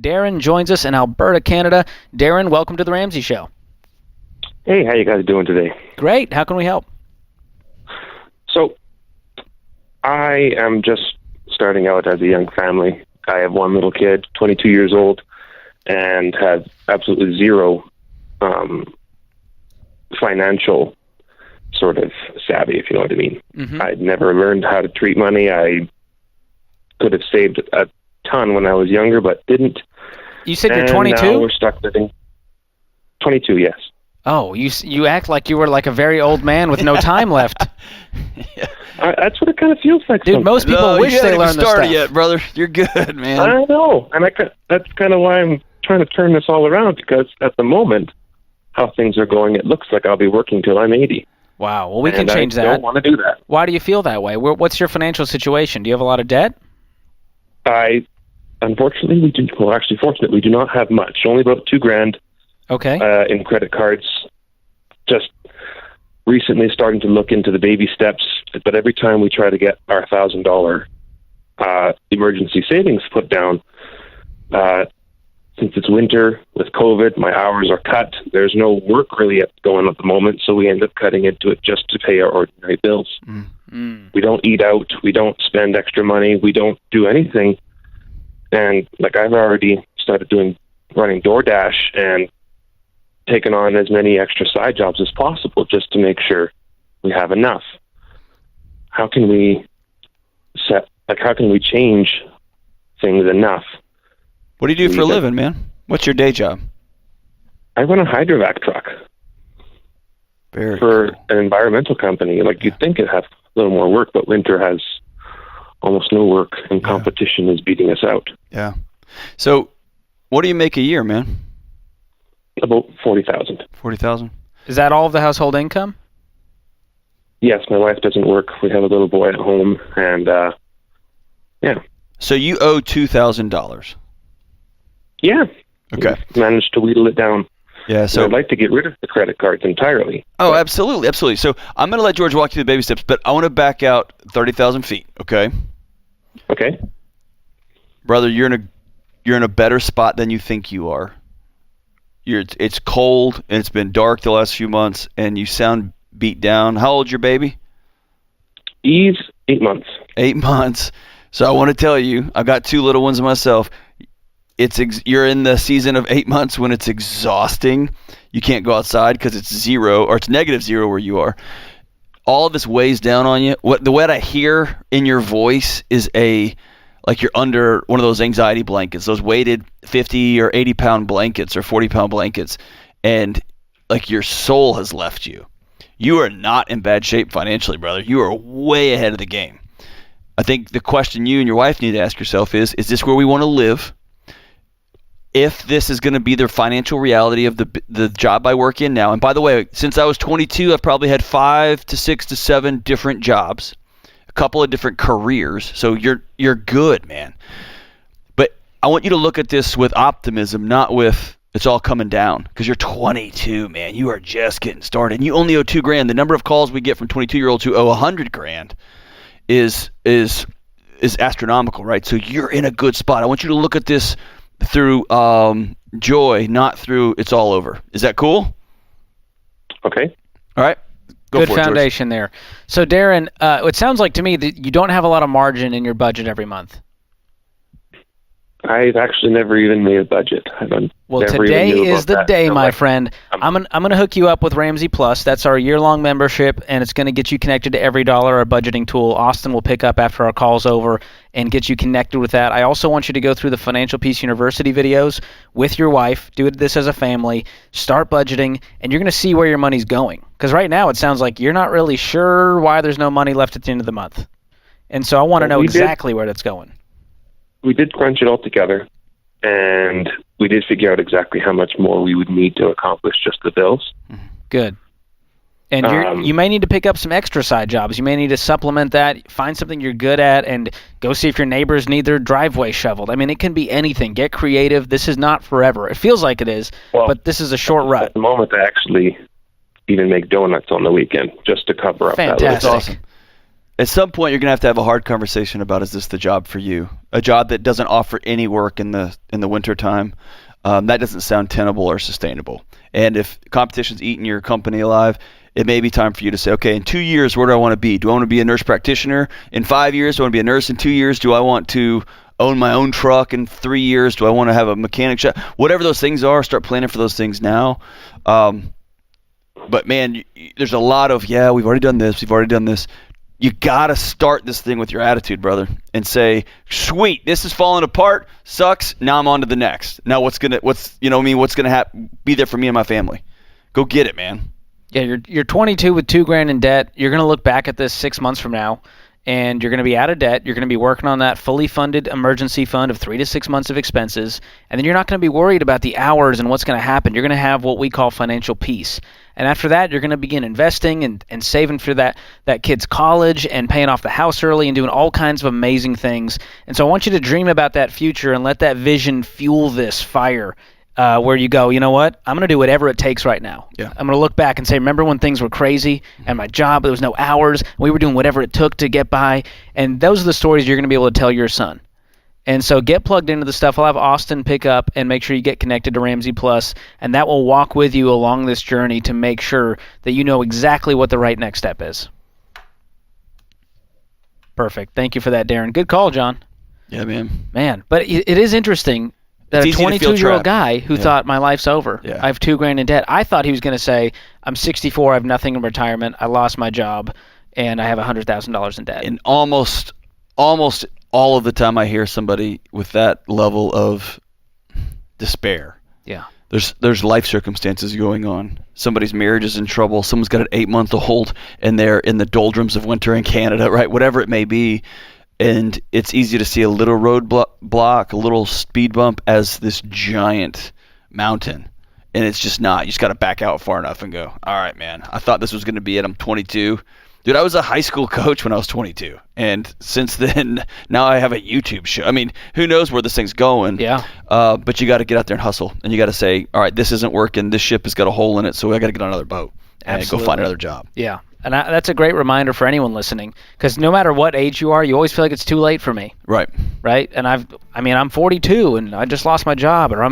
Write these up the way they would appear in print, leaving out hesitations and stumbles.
Darren joins us in Alberta, Canada. Darren, welcome to The Ramsey Show. Hey, how you guys doing today? Great. How can we help? So, I am just starting out as a young family. I have one little kid, 22 years old, and have absolutely zero financial sort of savvy, if you know what I mean. Mm-hmm. I'd never learned how to treat money. I could have saved a ton when I was younger, but didn't. You said you're And 22? now we're stuck living. 22, yes. Oh, you act like you were like a very old man with no time left. That's what it kind of feels like. Dude, most people wish they learned this stuff. Yet, brother. You're good, man. I know, and that's kind of why I'm trying to turn this all around, because at the moment, how things are going, it looks like I'll be working till I'm 80. Wow. Well, we can change that. I don't want to do that. Why do you feel that way? What's your financial situation? Do you have a lot of debt? Unfortunately, we do. Well, actually, fortunately, we do not have much. Only about $2,000. Okay. In credit cards. Just recently starting to look into the baby steps, but every time we try to get our $1,000 emergency savings put down, since it's winter with COVID, my hours are cut. There's no work really going at the moment, so we end up cutting into it just to pay our ordinary bills. Mm. We don't eat out. We don't spend extra money. We don't do anything. And like I've already started running DoorDash and taken on as many extra side jobs as possible just to make sure we have enough. How can we change things enough? What do you do for a living, man? What's your day job? I run a hydrovac truck for an environmental company. Like, you'd think it'd have a little more work, but winter has almost no work, and competition is beating us out. Yeah. So, what do you make a year, man? About $40,000. 40,000. Is that all of the household income? Yes, my wife doesn't work. We have a little boy at home, and yeah. So you owe $2,000. Yeah. Okay. We've managed to wheedle it down. Yeah. So I'd like to get rid of the credit cards entirely. Oh, absolutely, absolutely. So I'm going to let George walk you through the baby steps, but I want to back out 30,000 feet. Okay. Okay. Brother, you're in a better spot than you think you are. It's cold and it's been dark the last few months, and you sound beat down. How old's your baby? He's 8 months. 8 months. So I want to tell you, I've got 2 little ones myself. You're in the season of 8 months when it's exhausting. You can't go outside because it's zero, or it's -0 where you are. All of this weighs down on you. The way I hear in your voice is like you're under one of those anxiety blankets, those weighted 50 or 80 pound blankets or 40 pound blankets, and like your soul has left you. You are not in bad shape financially, brother. You are way ahead of the game. I think the question you and your wife need to ask yourself is this where we want to live? If this is going to be the financial reality of the job I work in now, and by the way, since I was 22, I've probably had 5 to 6 to 7 different jobs, a couple of different careers. So you're good, man. But I want you to look at this with optimism, not with it's all coming down, because you're 22, man. You are just getting started, and you only owe $2,000. The number of calls we get from 22-year-olds who owe $100,000 is astronomical, right? So you're in a good spot. I want you to look at this through joy, not through it's all over. Is that cool? Okay. All right. Good foundation there. So, Darren, it sounds like to me that you don't have a lot of margin in your budget every month. I've actually never even made a budget. Well, today is the day, my friend. I'm gonna hook you up with Ramsey Plus. That's our year-long membership, and it's going to get you connected to every dollar, our budgeting tool. Austin will pick up after our call's over and get you connected with that. I also want you to go through the Financial Peace University videos with your wife. Do this as a family. Start budgeting, and you're going to see where your money's going. Because right now it sounds like you're not really sure why there's no money left at the end of the month. And so I want to know exactly where that's going. We did crunch it all together, and we did figure out exactly how much more we would need to accomplish just the bills. Good. And you may need to pick up some extra side jobs. You may need to supplement that, find something you're good at, and go see if your neighbors need their driveway shoveled. I mean, it can be anything. Get creative. This is not forever. It feels like it is, but this is a short rut. At the moment, I actually even make donuts on the weekend just to cover up that. Fantastic. That's awesome. At some point, you're going to have a hard conversation about, is this the job for you? A job that doesn't offer any work in the winter time, that doesn't sound tenable or sustainable. And if competition's eating your company alive, it may be time for you to say, okay, in 2 years, where do I want to be? Do I want to be a nurse practitioner? In 5 years, do I want to be a nurse? In 2 years, do I want to own my own truck? In 3 years, do I want to have a mechanic shop? Whatever those things are, start planning for those things now. But man, there's a lot of, we've already done this. You got to start this thing with your attitude, brother, and say, sweet, this is falling apart, sucks, now I'm on to the next. Now what's going to be there for me and my family? Go get it, man. Yeah, you're 22 with $2,000 in debt. You're going to look back at this 6 months from now, and you're going to be out of debt. You're going to be working on that fully funded emergency fund of 3 to 6 months of expenses, and then you're not going to be worried about the hours and what's going to happen. You're going to have what we call financial peace. And after that, you're going to begin investing and saving for that kid's college and paying off the house early and doing all kinds of amazing things. And so I want you to dream about that future and let that vision fuel this fire where you go, you know what? I'm going to do whatever it takes right now. Yeah. I'm going to look back and say, remember when things were crazy and my job, there was no hours, we were doing whatever it took to get by. And those are the stories you're going to be able to tell your son. And so get plugged into the stuff. I'll have Austin pick up and make sure you get connected to Ramsey Plus, and that will walk with you along this journey to make sure that you know exactly what the right next step is. Perfect. Thank you for that, Darren. Good call, John. Yeah, man. Man, but it is interesting that a 22-year-old guy who thought my life's over, I have $2,000 in debt. I thought he was going to say, I'm 64, I have nothing in retirement, I lost my job, and I have $100,000 in debt. And almost all of the time I hear somebody with that level of despair. Yeah. There's life circumstances going on. Somebody's marriage is in trouble. Someone's got an 8-month-old and they're in the doldrums of winter in Canada, right? Whatever it may be. And it's easy to see a little roadblock, a little speed bump as this giant mountain. And it's just not. You just got to back out far enough and go, all right, man, I thought this was going to be it. I'm 22. Dude, I was a high school coach when I was 22, and since then, now I have a YouTube show. I mean, who knows where this thing's going? Yeah. But you got to get out there and hustle, and you got to say, all right, this isn't working. This ship has got a hole in it, so I got to get on another boat and go find another job. Yeah, and that's a great reminder for anyone listening, because no matter what age you are, you always feel like it's too late for me. Right. Right. And I'm 42, and I just lost my job, or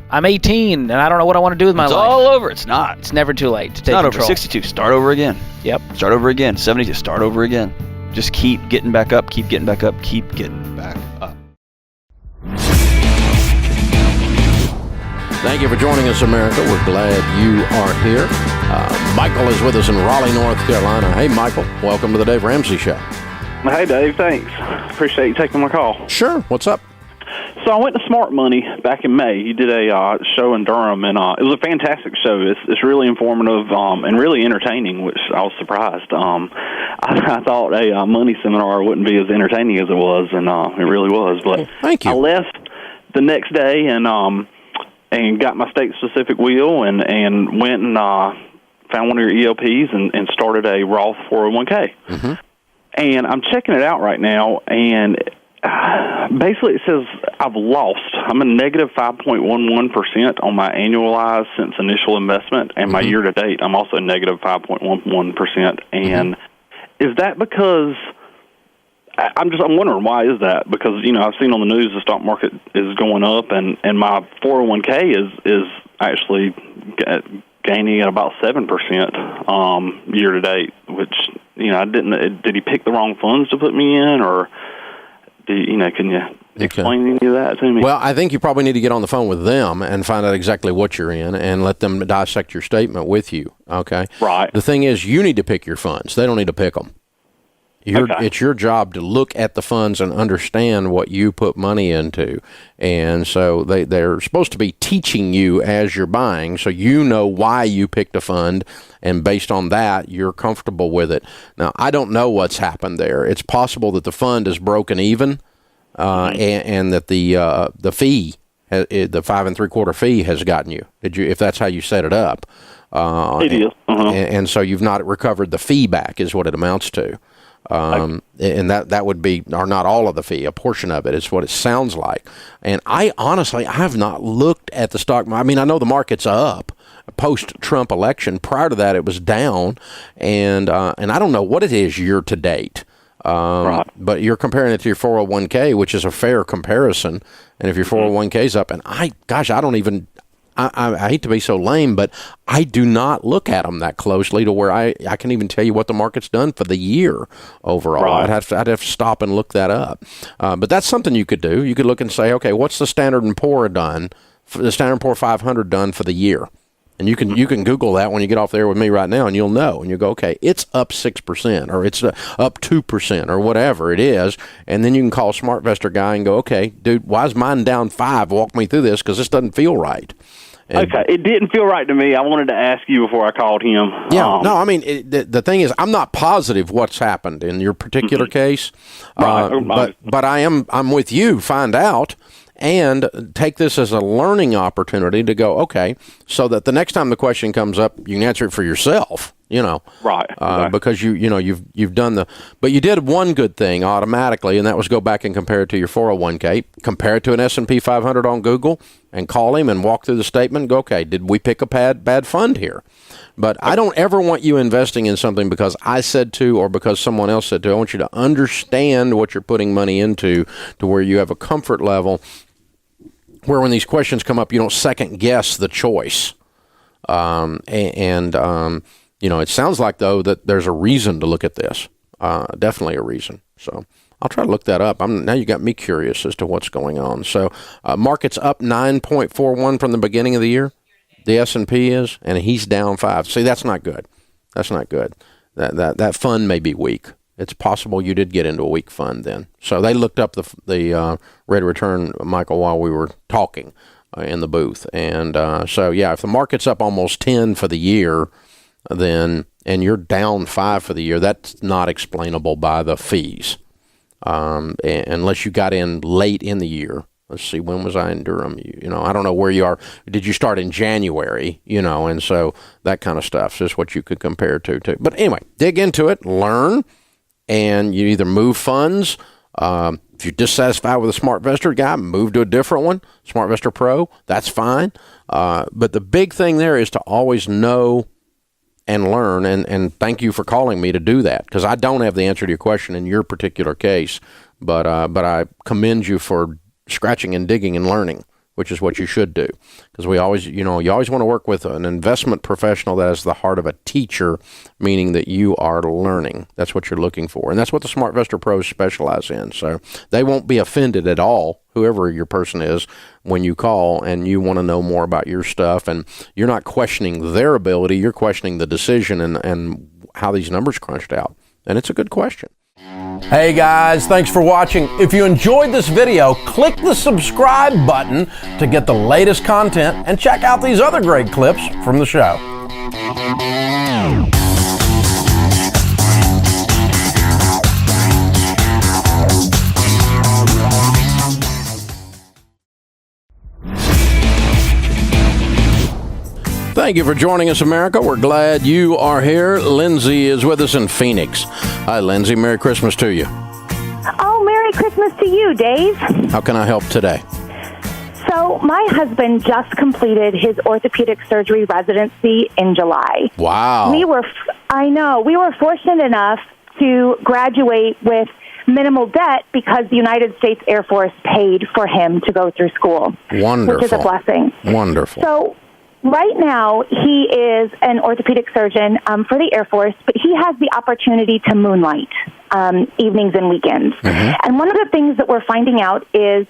I'm 18, and I don't know what I want to do with my life. It's all over. It's not. It's never too late to take control. It's not over. 62. Start over again. Yep. Start over again. 72. Start over again. Just keep getting back up. Keep getting back up. Keep getting back up. Thank you for joining us, America. We're glad you are here. Michael is with us in Raleigh, North Carolina. Hey, Michael. Welcome to the Dave Ramsey Show. Hey, Dave. Thanks. Appreciate you taking my call. Sure. What's up? So I went to Smart Money back in May. He did a show in Durham, and it was a fantastic show. It's really informative and really entertaining, which I was surprised. I thought a money seminar wouldn't be as entertaining as it was, and it really was. But thank you. I left the next day and got my state-specific wheel and went and found one of your ELPs and started a Roth 401k. Mm-hmm. And I'm checking it out right now, and basically it says I've lost. I'm a negative 5.11% on my annualized since initial investment, and my year-to-date I'm also negative 5.11%. And is that because I'm wondering, why is that? Because, I've seen on the news the stock market is going up, and my 401k is actually gaining at about 7% year to date, which, did he pick the wrong funds to put me in, or can you explain any of that to me? Well, I think you probably need to get on the phone with them and find out exactly what you're in and let them dissect your statement with you, okay? Right. The thing is, you need to pick your funds. They don't need to pick them. It's your job to look at the funds and understand what you put money into. And so they're supposed to be teaching you as you're buying, so you know why you picked a fund, and based on that, you're comfortable with it. Now, I don't know what's happened there. It's possible that the fund is broken even, and that the fee, the 5 3/4 fee, has gotten you. If that's how you set it up? It is. And so you've not recovered the fee back, is what it amounts to. And that would be, or not all of the fee, a portion of it is what it sounds like. And I have not looked at the stock. I mean, I know the market's up post-Trump election. Prior to that, it was down, and I don't know what it is year to date. Right. But you're comparing it to your 401k, which is a fair comparison. And if your 401k's up, and I hate to be so lame, but I do not look at them that closely to where I can even tell you what the market's done for the year overall. Right. I'd have to stop and look that up. But that's something you could do. You could look and say, okay, what's the Standard & Poor done, the Standard & Poor 500 done for the year? And you can Google that when you get off there with me right now, and you'll know. And you go, okay, it's up 6%, or it's up 2%, or whatever it is. And then you can call a SmartVestor guy and go, okay, dude, why is mine down 5? Walk me through this, because this doesn't feel right. And, okay, it didn't feel right to me. I wanted to ask you before I called him. Yeah, no, I mean, the thing is, I'm not positive what's happened in your particular case, right. But I'm with you. Find out and take this as a learning opportunity to go, okay, so that the next time the question comes up, you can answer it for yourself. Right. Because you've done but you did one good thing automatically, and that was go back and compare it to your 401k, compare it to an S&P 500 on Google, and call him and walk through the statement and go, okay, did we pick a bad fund here? But I don't ever want you investing in something because I said to or because someone else said to. I want you to understand what you're putting money into, to where you have a comfort level where when these questions come up, you don't second guess the choice. It sounds like, though, that there's a reason to look at this. Definitely a reason. So I'll try to look that up. Now you got me curious as to what's going on. So market's up 9.41 from the beginning of the year. The S&P is, and he's down 5. See, that's not good. That's not good. That fund may be weak. It's possible you did get into a weak fund then. So they looked up the rate of return, Michael, while we were talking in the booth. And if the market's up almost 10 for the year, and you're down 5 for the year, that's not explainable by the fees, unless you got in late in the year. Let's see, when was I in Durham? I don't know where you are. Did you start in January? And so that kind of stuff is what you could compare to. But anyway, dig into it, learn, and you either move funds. If you're dissatisfied with a SmartVestor guy, move to a different one, SmartVestor Pro. That's fine. But the big thing there is to always know and learn, and thank you for calling me to do that, because I don't have the answer to your question in your particular case, but I commend you for scratching and digging and learning, which is what you should do, because you always want to work with an investment professional that has the heart of a teacher, meaning that you are learning. That's what you're looking for, and that's what the SmartVestor Pros specialize in. So they won't be offended at all, whoever your person is, when you call and you want to know more about your stuff, and you're not questioning their ability, you're questioning the decision and how these numbers crunched out. And it's a good question. Hey guys, thanks for watching. If you enjoyed this video, click the subscribe button to get the latest content and check out these other great clips from the show. Thank you for joining us, America. We're glad you are here. Lindsay is with us in Phoenix. Hi, Lindsay. Merry Christmas to you. Oh, Merry Christmas to you, Dave. How can I help today? So my husband just completed his orthopedic surgery residency in July. Wow. We were fortunate enough to graduate with minimal debt because the United States Air Force paid for him to go through school. Wonderful. Which is a blessing. Wonderful. So right now, he is an orthopedic surgeon for the Air Force, but he has the opportunity to moonlight evenings and weekends. Mm-hmm. And one of the things that we're finding out is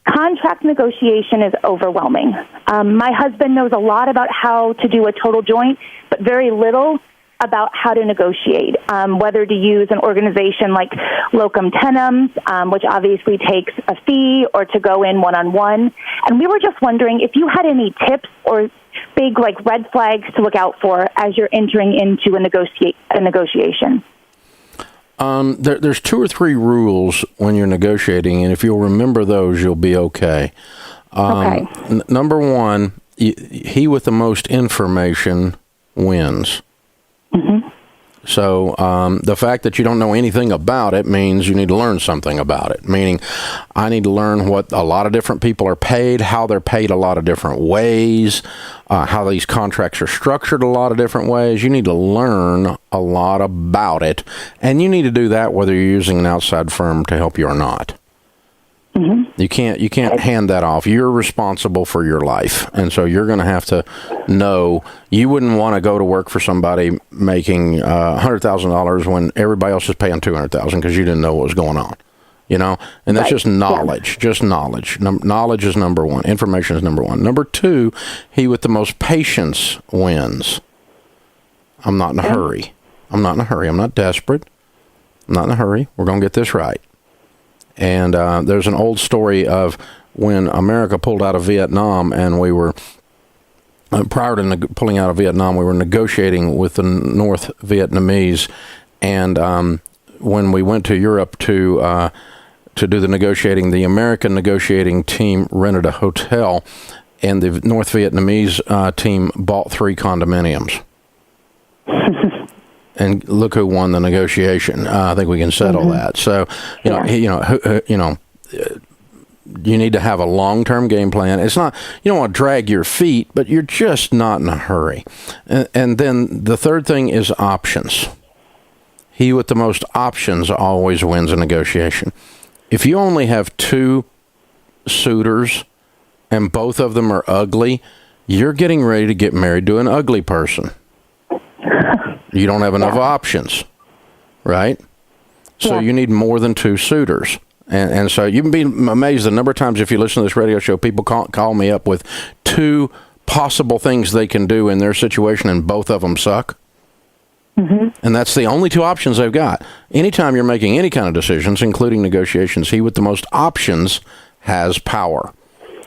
contract negotiation is overwhelming. My husband knows a lot about how to do a total joint, but very little about how to negotiate, whether to use an organization like locum tenens, which obviously takes a fee, or to go in one-on-one. And we were just wondering if you had any tips or big red flags to look out for as you're entering into a negotiation. There's 2 or 3 rules when you're negotiating, and if you'll remember those, you'll be okay. Okay. Number 1, he with the most information wins. Mm-hmm. So the fact that you don't know anything about it means you need to learn something about it, meaning I need to learn what a lot of different people are paid, how they're paid a lot of different ways, how these contracts are structured a lot of different ways. You need to learn a lot about it, and you need to do that whether you're using an outside firm to help you or not. Mm-hmm. You can't hand that off. You're responsible for your life, and so you're going to have to know. You wouldn't want to go to work for somebody making $100,000 when everybody else is paying $200,000 because you didn't know what was going on. You know, and that's just knowledge. Yeah. Just knowledge. Knowledge is number one. Information is number one. Number two, he with the most patience wins. I'm not in a hurry. I'm not in a hurry. I'm not desperate. I'm not in a hurry. We're going to get this right. And there's an old story of when America pulled out of Vietnam, and we were, prior to pulling out of Vietnam, we were negotiating with the North Vietnamese. And when we went to Europe to do the negotiating, the American negotiating team rented a hotel, and the North Vietnamese team bought 3 condominiums. And look who won the negotiation. I think we can settle that. So, you need to have a long-term game plan. It's not, you don't want to drag your feet, but you're just not in a hurry. And then the third thing is options. He with the most options always wins a negotiation. If you only have 2 suitors and both of them are ugly, you're getting ready to get married to an ugly person. You don't have enough options, right? So you need more than 2 suitors. And so you can be amazed the number of times if you listen to this radio show, people call me up with 2 possible things they can do in their situation, and both of them suck. Mm-hmm. And that's the only 2 options they've got. Anytime you're making any kind of decisions, including negotiations, he with the most options has power.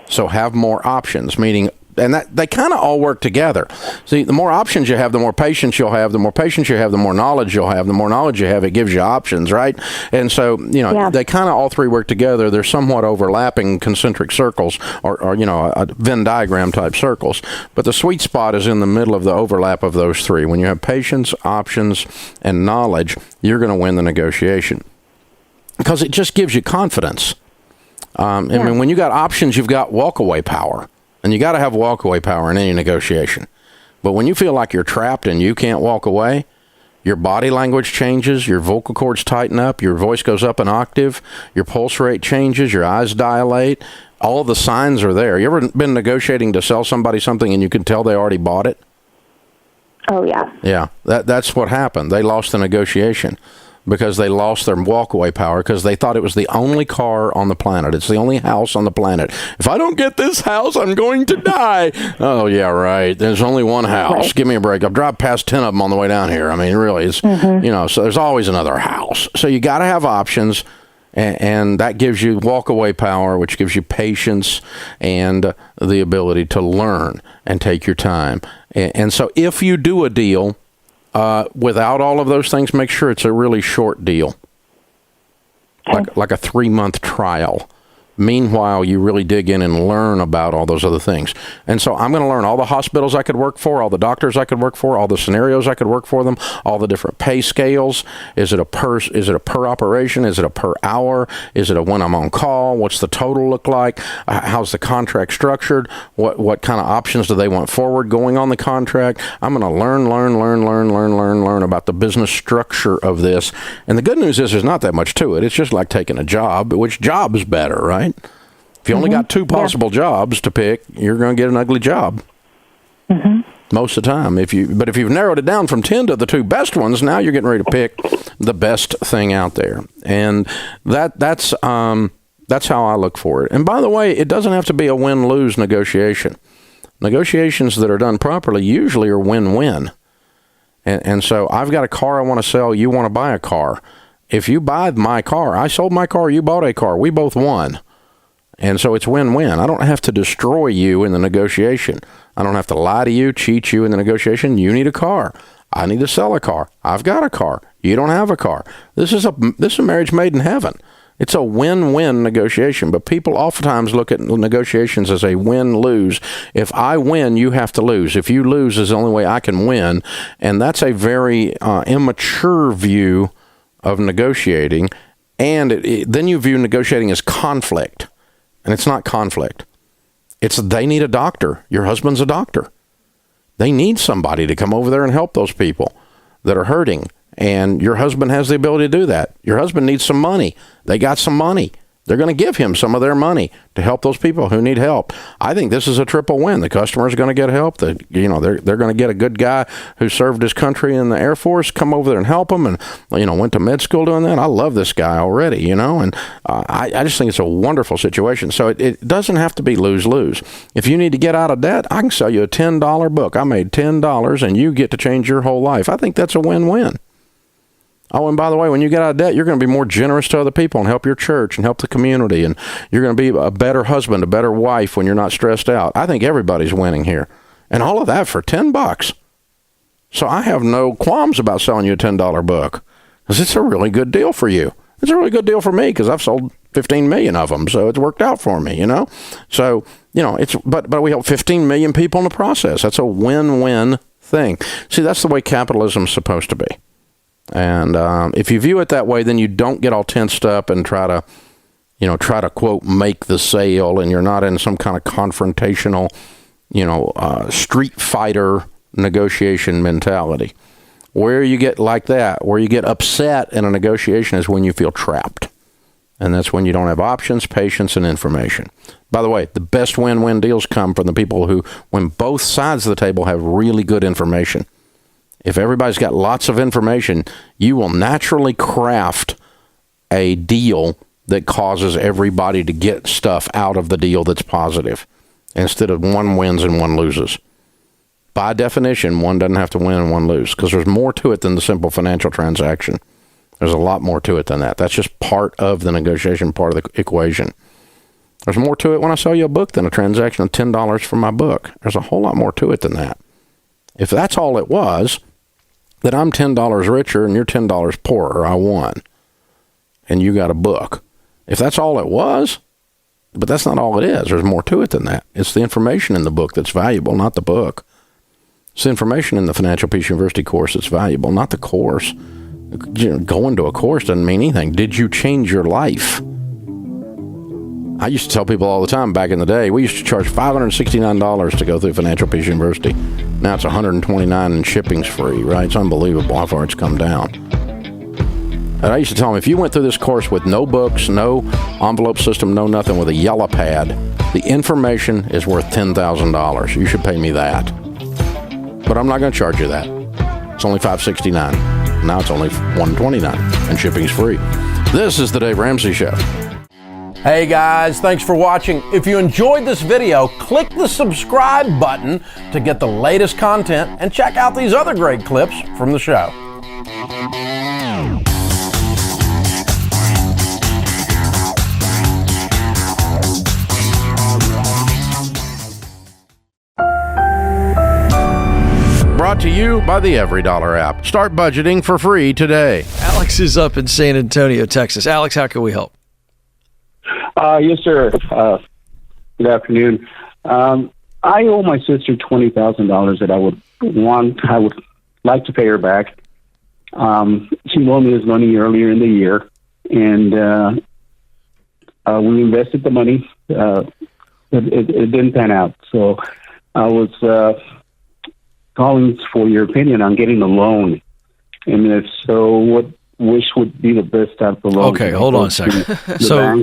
So have more options, meaning, and that they kind of all work together. See, the more options you have, the more patience you'll have. The more patience you have, the more knowledge you'll have. The more knowledge you have, it gives you options, right? And so, they kind of all 3 work together. They're somewhat overlapping concentric circles or a Venn diagram type circles. But the sweet spot is in the middle of the overlap of those 3. When you have patience, options, and knowledge, you're going to win the negotiation because it just gives you confidence. I mean, when you got options, you've got walkaway power. And you got to have walkaway power in any negotiation. But when you feel like you're trapped and you can't walk away, your body language changes, your vocal cords tighten up, your voice goes up an octave, your pulse rate changes, your eyes dilate. All the signs are there. You ever been negotiating to sell somebody something and you can tell they already bought it? Oh, yeah. Yeah, that's what happened. They lost the negotiation because they lost their walkaway power because they thought it was the only car on the planet. It's the only house on the planet. If I don't get this house, I'm going to die. Oh, yeah, right. There's only one house. Right. Give me a break. I've driven past 10 of them on the way down here. I mean, really, it's, so there's always another house. So you got to have options, and that gives you walkaway power, which gives you patience and the ability to learn and take your time. And so if you do a deal, without all of those things, make sure it's a really short deal, like a 3-month trial. Meanwhile, you really dig in and learn about all those other things. And so I'm going to learn all the hospitals I could work for, all the doctors I could work for, all the scenarios I could work for them, all the different pay scales. Is it a per operation? Is it a per hour? Is it a when I'm on call? What's the total look like? How's the contract structured? What kind of options do they want forward going on the contract? I'm going to learn about the business structure of this. And the good news is there's not that much to it. It's just like taking a job. Which job is better, right? If you only got 2 possible jobs to pick, you're going to get an ugly job most of the time. But if you've narrowed it down from 10 to the 2 best ones, now you're getting ready to pick the best thing out there. And that's how I look for it. And by the way, it doesn't have to be a win-lose negotiation. Negotiations that are done properly usually are win-win. And so I've got a car I want to sell. You want to buy a car. If you buy my car, I sold my car, you bought a car. We both won. And so it's win-win. I don't have to destroy you in the negotiation. I don't have to lie to you, cheat you in the negotiation. You need a car. I need to sell a car. I've got a car. You don't have a car. This is a marriage made in heaven. It's a win-win negotiation, but people oftentimes look at negotiations as a win-lose. If I win, you have to lose. If you lose is the only way I can win, and that's a very immature view of negotiating, and then you view negotiating as conflict, and it's not conflict. It's they need a doctor. Your husband's a doctor. They need somebody to come over there and help those people that are hurting. And your husband has the ability to do that. Your husband needs some money. They got some money. They're going to give him some of their money to help those people who need help. I think this is a triple win. The customer is going to get help. They're going to get a good guy who served his country in the Air Force, come over there and help him, and went to med school doing that. I love this guy already, and I just think it's a wonderful situation. So it doesn't have to be lose-lose. If you need to get out of debt, I can sell you a $10 book. I made $10, and you get to change your whole life. I think that's a win-win. Oh, and by the way, when you get out of debt, you're going to be more generous to other people and help your church and help the community. And you're going to be a better husband, a better wife when you're not stressed out. I think everybody's winning here. And all of that for $10. So I have no qualms about selling you a $10 book because it's a really good deal for you. It's a really good deal for me because I've sold 15 million of them. So it's worked out for me, So, but we help 15 million people in the process. That's a win-win thing. See, that's the way capitalism's supposed to be. And if you view it that way, then you don't get all tensed up and try to quote make the sale, and you're not in some kind of confrontational, street fighter negotiation mentality. Where you get like that, where you get upset in a negotiation, is when you feel trapped, and that's when you don't have options, patience, and information. By the way, the best win-win deals come from the people who, when both sides of the table have really good information. If everybody's got lots of information, you will naturally craft a deal that causes everybody to get stuff out of the deal that's positive, instead of one wins and one loses. By definition, one doesn't have to win and one lose, because there's more to it than the simple financial transaction. There's a lot more to it than that. That's just part of the negotiation, part of the equation. There's more to it when I sell you a book than a transaction of $10 for my book. There's a whole lot more to it than that. If that's all it was, that I'm $10 richer and you're $10 poorer, I won. And you got a book. If that's all it was, but that's not all it is. There's more to it than that. It's the information in the book that's valuable, not the book. It's the information in the Financial Peace University course that's valuable, not the course. Going to a course doesn't mean anything. Did you change your life? I used to tell people all the time back in the day, we used to charge $569 to go through Financial Peace University. Now it's $129 and shipping's free, right? It's unbelievable how far it's come down. And I used to tell them, if you went through this course with no books, no envelope system, no nothing, with a yellow pad, the information is worth $10,000. You should pay me that. But I'm not going to charge you that. It's only $569. Now it's only $129 and shipping's free. This is the Dave Ramsey Show. Hey guys, thanks for watching. If you enjoyed this video, click the subscribe button to get the latest content and check out these other great clips from the show. Brought to you by the EveryDollar app. Start budgeting for free today. Alex is up in San Antonio, Texas. Alex, how can we help? Yes, sir. Good afternoon. I owe my sister $20,000 that I would like to pay her back. She loaned me this money earlier in the year, and we invested the money. It didn't pan out, so I was calling for your opinion on getting a loan, and if so, which would be the best type of loan? Okay, hold on a second.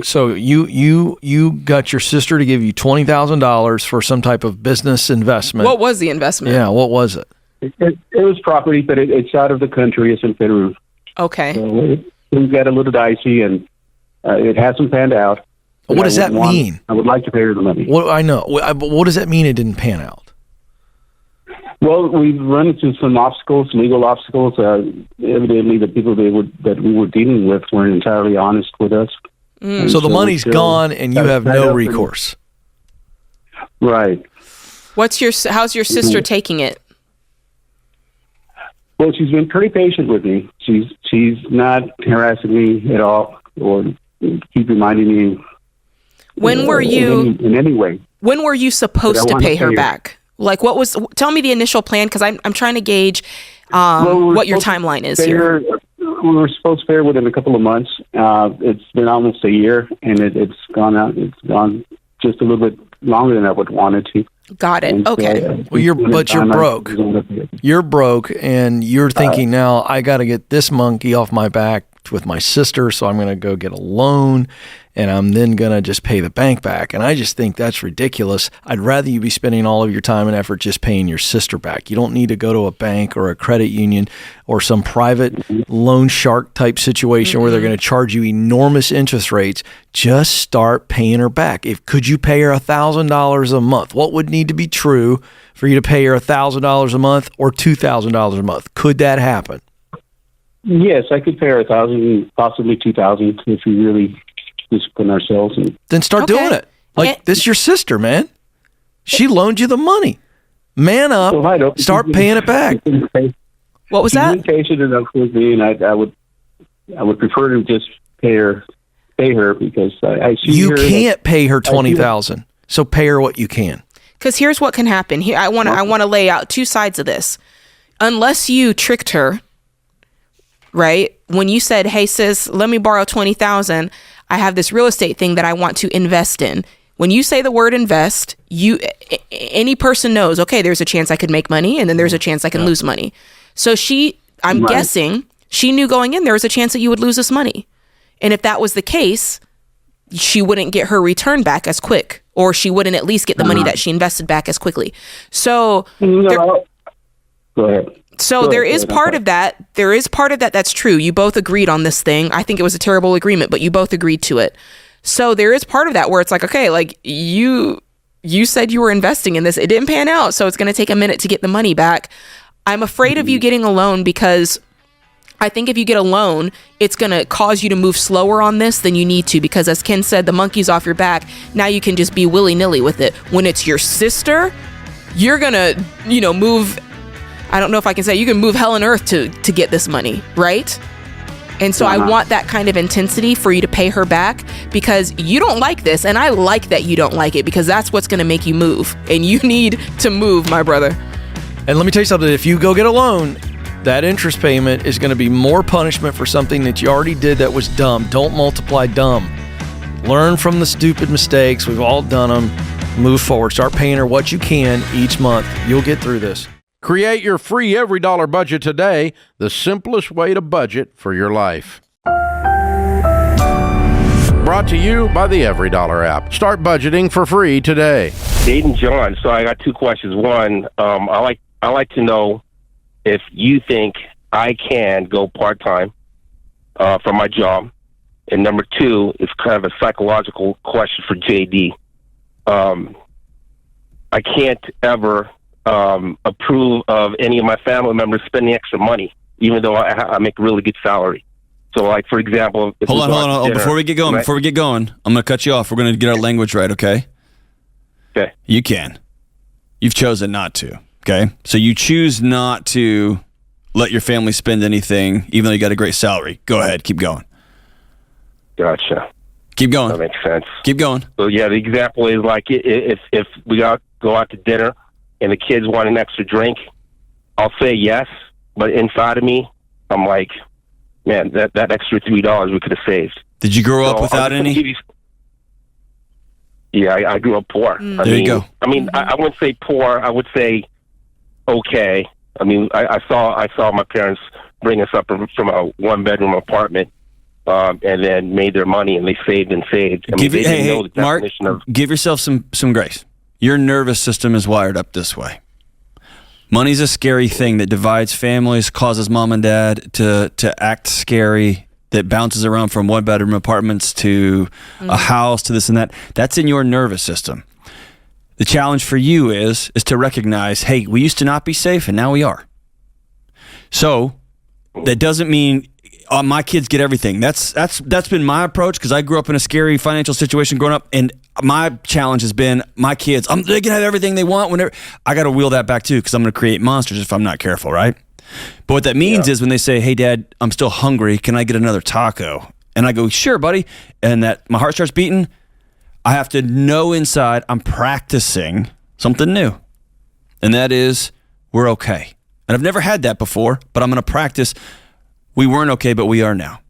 So you got your sister to give you $20,000 for some type of business investment. What was the investment? Yeah, what was it? It was property, but it's out of the country. It's in Peru. Okay. So it got a little dicey, and it hasn't panned out. What does that mean? I would like to pay her the money. What I know, but what does that mean? It didn't pan out. Well, we've run into some obstacles, legal obstacles. Evidently, the people that we were dealing with weren't entirely honest with us. So the money's gone, and you have no recourse. Right. How's your sister taking it? Well, she's been pretty patient with me. She's not harassing me at all, or keep reminding me. When were you in any way? When were you supposed to pay her back? Like, tell me the initial plan, because I'm trying to gauge what your timeline is here. We were supposed to pay her within a couple of months. It's been almost a year, and it's gone just a little bit longer than I would want it to. Got it. And okay. Well, you're broke. You're broke, and you're thinking now, I got to get this monkey off my back with my sister, so I'm going to go get a loan, and I'm then going to just pay the bank back. And I just think that's ridiculous. I'd rather you be spending all of your time and effort just paying your sister back. You don't need to go to a bank or a credit union or some private loan shark type situation where they're going to charge you enormous interest rates. Just start paying her back. Could you pay her $1,000 a month? What would need to be true for you to pay her $1,000 a month or $2,000 a month? Could that happen? Yes, I could pay her $1,000, possibly $2,000 if we really discipline ourselves. Then start doing it. Like, this is your sister, man. She loaned you the money. Man up. Start paying it back. What was that? She's patient enough with me, and I would prefer to just pay her because I see you can't pay her $20,000. So pay her what you can. Because here's what can happen. Here, I want to lay out two sides of this. Unless you tricked her. Right? When you said, hey, sis, let me borrow $20,000. I have this real estate thing that I want to invest in. When you say the word invest, any person knows, okay, there's a chance I could make money, and then there's a chance I can lose money. So I'm guessing she knew going in there was a chance that you would lose this money. And if that was the case, she wouldn't get her return back as quick, or she wouldn't at least get the money that she invested back as quickly. So go ahead. So there is part of that. There is part of that that's true. You both agreed on this thing. I think it was a terrible agreement, but you both agreed to it. So there is part of that where it's like, okay, like you said you were investing in this. It didn't pan out, so it's going to take a minute to get the money back. I'm afraid of you getting a loan because I think if you get a loan, it's going to cause you to move slower on this than you need to, because as Ken said, the monkey's off your back. Now you can just be willy-nilly with it. When it's your sister, you're going to, move... I don't know if I can say you can move hell and earth to get this money, right? And so I want that kind of intensity for you to pay her back, because you don't like this. And I like that you don't like it, because that's what's going to make you move. And you need to move, my brother. And let me tell you something. If you go get a loan, that interest payment is going to be more punishment for something that you already did that was dumb. Don't multiply dumb. Learn from the stupid mistakes. We've all done them. Move forward. Start paying her what you can each month. You'll get through this. Create your free every dollar budget today, the simplest way to budget for your life. Brought to you by the Every Dollar app. Start budgeting for free today. Dave and John, so I got two questions. One, I like to know if you think I can go part-time for my job. And number two, it's kind of a psychological question for JD. I can't ever approve of any of my family members spending extra money, even though I make a really good salary. So, like, for example... Hold on. Before we get going, I'm going to cut you off. We're going to get our language right, okay? Okay. You can. You've chosen not to, okay? So you choose not to let your family spend anything, even though you got a great salary. Go ahead. Keep going. Gotcha. Keep going. That makes sense. Keep going. So, yeah, the example is, like, if we go out to dinner and the kids want an extra drink, I'll say yes, but inside of me, I'm like, man, that extra $3 we could have saved. Did you grow up without any? Yeah, I grew up poor. There you go. I mean, I wouldn't say poor. I would say okay. I mean, I saw my parents bring us up from a one-bedroom apartment, and then made their money, and they saved and saved. I mean, they didn't know the definition Mark, give yourself some grace. Your nervous system is wired up this way. Money's a scary thing that divides families, causes mom and dad to act scary, that bounces around from one-bedroom apartments to a house to this and that. That's in your nervous system. The challenge for you is to recognize, hey, we used to not be safe, and now we are. So that doesn't mean my kids get everything. That's been my approach, because I grew up in a scary financial situation growing up, and my challenge has been my kids. They can have everything they want whenever. I got to wheel that back too, because I'm going to create monsters if I'm not careful, right? But what that means is when they say, "Hey, Dad, I'm still hungry. Can I get another taco?" And I go, sure, buddy. And that my heart starts beating. I have to know inside I'm practicing something new. And that is, we're okay. And I've never had that before, but I'm going to practice. We weren't okay, but we are now.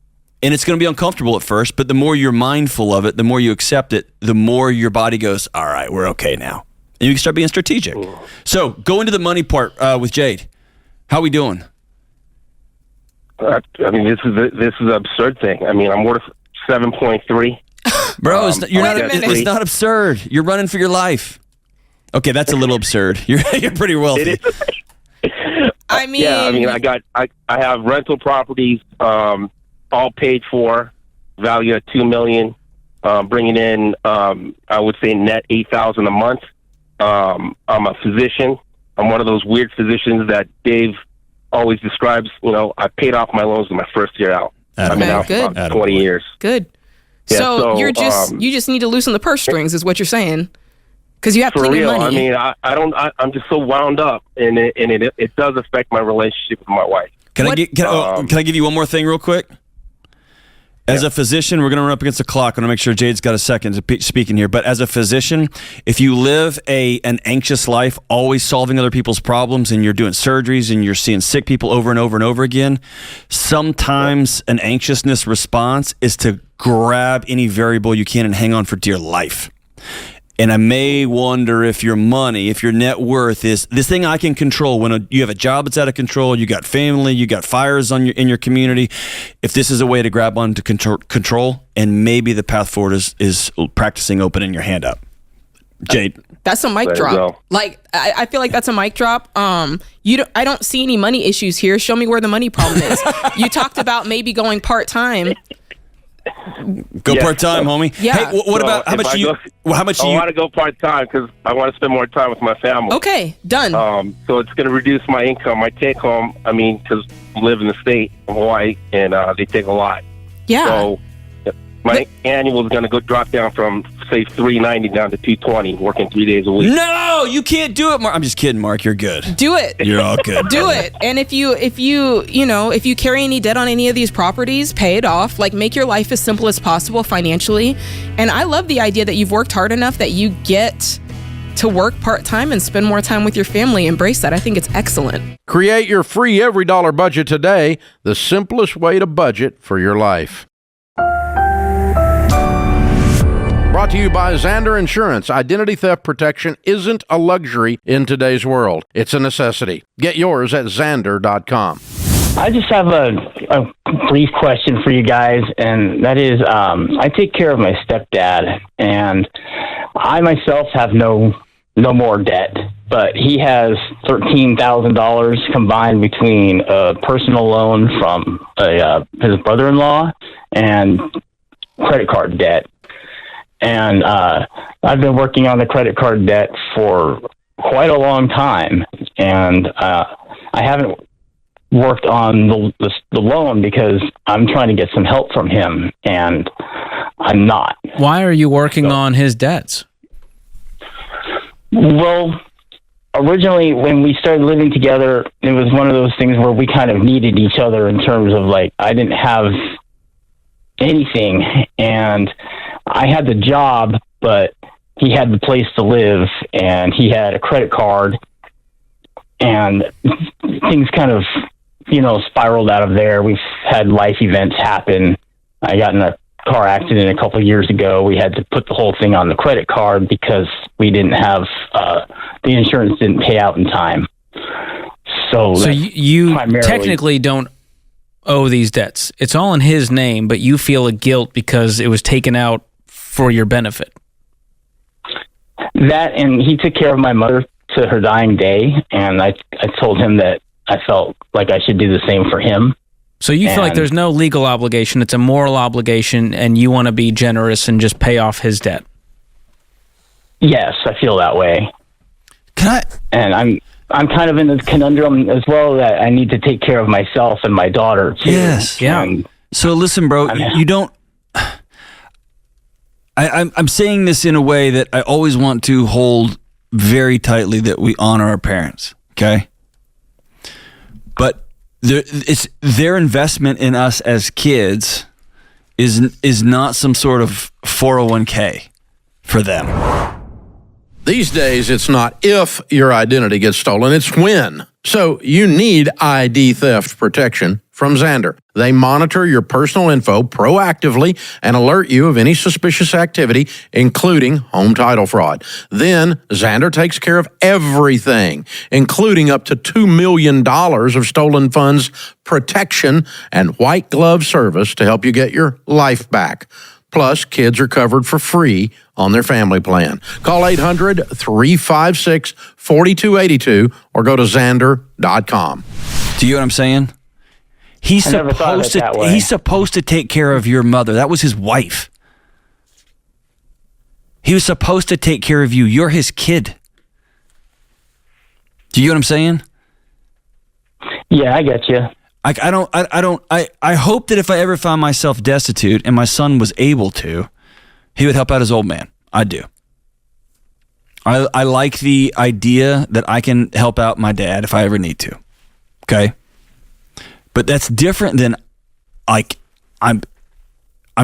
And it's going to be uncomfortable at first, but the more you're mindful of it, the more you accept it, the more your body goes, all right, we're okay now. And you can start being strategic. So go into the money part with Jade. How we doing? I mean, this is an absurd thing. I mean, I'm worth 7.3. Bro, it's not absurd. You're running for your life. Okay, that's a little absurd. You're pretty wealthy. I mean, yeah. I mean, I have rental properties, all paid for, value at $2 million, bringing in I would say net $8,000 a month. I'm a physician. I'm one of those weird physicians that Dave always describes. You know, I paid off my loans in my first year out. I've been out for about 20 years. Good. Yeah, so you just need to loosen the purse strings, is what you're saying, because you have for plenty real. of money. I mean, I'm just so wound up, and it does affect my relationship with my wife. Can I give you one more thing real quick? As a physician, we're going to run up against the clock. I'm going to make sure Jade's got a second to speak in here. But as a physician, if you live an anxious life, always solving other people's problems, and you're doing surgeries and you're seeing sick people over and over and over again, sometimes an anxiousness response is to grab any variable you can and hang on for dear life. And I may wonder if your money, if your net worth is this thing I can control. When you have a job that's out of control, you got family, you got fires in your community. If this is a way to grab onto control, and maybe the path forward is practicing opening your hand up. Jade, that's a mic drop. Like I feel like that's a mic drop. I don't see any money issues here. Show me where the money problem is. You talked about maybe going part-time. Go part-time, homie. Yeah. Hey, what about how much you I want to go part-time because I want to spend more time with my family. Okay, done. So it's going to reduce my income, my take-home. I mean, because I live in the state of Hawaii, and they take a lot. Yeah. So my annual is going to drop down from, say, $390 down to $220, working 3 days a week. No, you can't do it, Mark. I'm just kidding, Mark. You're good. Do it. You're all good. Do it. And if you carry any debt on any of these properties, pay it off. Like, make your life as simple as possible financially. And I love the idea that you've worked hard enough that you get to work part-time and spend more time with your family. Embrace that. I think it's excellent. Create your free every dollar budget today, the simplest way to budget for your life. Brought to you by Zander Insurance. Identity theft protection isn't a luxury in today's world. It's a necessity. Get yours at Zander.com. I just have a brief question for you guys, and that is, I take care of my stepdad, and I myself have no more debt, but he has $13,000 combined between a personal loan from his brother-in-law and credit card debt. And I've been working on the credit card debt for quite a long time, and I haven't worked on the loan because I'm trying to get some help from him, and I'm not. Why are you working on his debts? Well, originally when we started living together, it was one of those things where we kind of needed each other in terms of, like, I didn't have anything, and I had the job, but he had the place to live, and he had a credit card, and things kind of, spiraled out of there. We've had life events happen. I got in a car accident a couple of years ago. We had to put the whole thing on the credit card because we didn't have, the insurance didn't pay out in time. So you technically don't owe these debts. It's all in his name, but you feel a guilt because it was taken out for your benefit. That, and he took care of my mother to her dying day, and I told him that I felt like I should do the same for him. So you feel like there's no legal obligation, it's a moral obligation, and you want to be generous and just pay off his debt. Yes, I feel that way. And I'm kind of in this conundrum as well that I need to take care of myself and my daughter too. Yes. Yeah. So listen, bro, you don't. I'm saying this in a way that I always want to hold very tightly, that we honor our parents, okay? But it's their investment in us as kids is not some sort of 401k for them. These days, it's not if your identity gets stolen, it's when. So you need ID theft protection from Xandr. They monitor your personal info proactively and alert you of any suspicious activity, including home title fraud. Then Xandr takes care of everything, including up to $2 million of stolen funds protection and white glove service to help you get your life back. Plus, kids are covered for free on their family plan. Call 800-356-4282 or go to Xandr.com. Do you know what I'm saying? He's supposed to take care of your mother. That was his wife. He was supposed to take care of you. You're his kid. Do you know what I'm saying? Yeah, I get you. I hope that if I ever found myself destitute and my son was able to, he would help out his old man. I do. I like the idea that I can help out my dad if I ever need to. Okay? But that's different than like I'm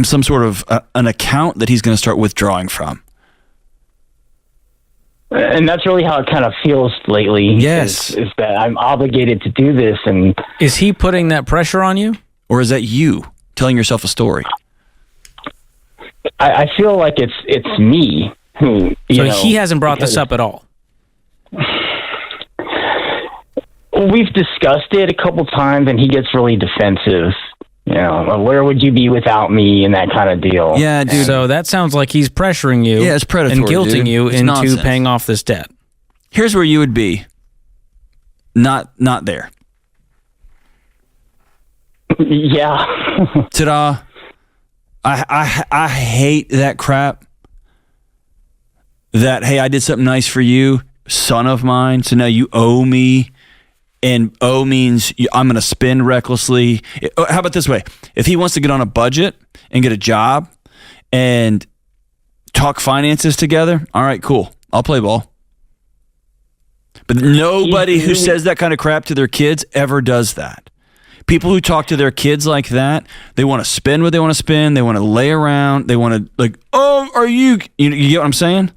some sort of an account that he's going to start withdrawing from. And that's really how it kind of feels lately. Yes. Is that I'm obligated to do this. And is he putting that pressure on you? Or is that you telling yourself a story? I feel like it's me who, So he hasn't brought this up at all? We've discussed it a couple times, and he gets really defensive. You know, where would you be without me, and that kind of deal. Yeah, dude. So that sounds like he's pressuring you. Yeah, it's predatory, and guilting you it's into nonsense. paying off this debt. Here's where you would be. Not there. Yeah. Ta-da. I hate that crap. That, hey, I did something nice for you, son of mine, so now you owe me. And owe means I'm going to spend recklessly. How about this way? If he wants to get on a budget and get a job and talk finances together, all right, cool. I'll play ball. But nobody who says that kind of crap to their kids ever does that. People who talk to their kids like that, they want to spend what they want to spend. They want to lay around. They want to like, oh, are you get what I'm saying?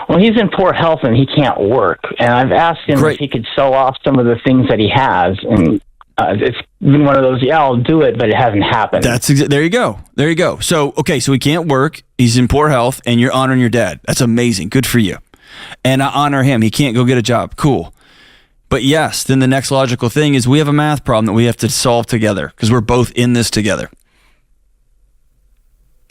Well, he's in poor health and he can't work. And I've asked him if he could sell off some of the things that he has. And it's been one of those, yeah, I'll do it, but it hasn't happened. There you go. There you go. So, okay, so he can't work. He's in poor health and you're honoring your dad. That's amazing. Good for you. And I honor him. He can't go get a job. Cool. But yes, then the next logical thing is we have a math problem that we have to solve together because we're both in this together.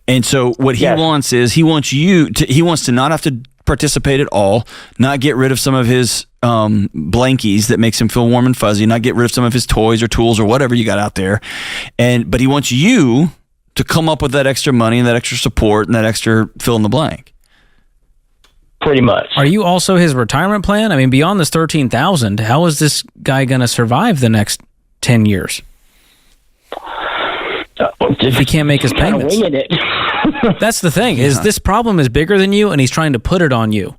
And so what he wants is he wants to not have to participate at all, not get rid of some of his blankies that makes him feel warm and fuzzy, not get rid of some of his toys or tools or whatever you got out there. But he wants you to come up with that extra money and that extra support and that extra fill in the blank. Pretty much. Are you also his retirement plan? I mean, beyond this $13,000, how is this guy going to survive the next 10 years? If he can't make his payments. That's the thing, is this problem is bigger than you, and he's trying to put it on you,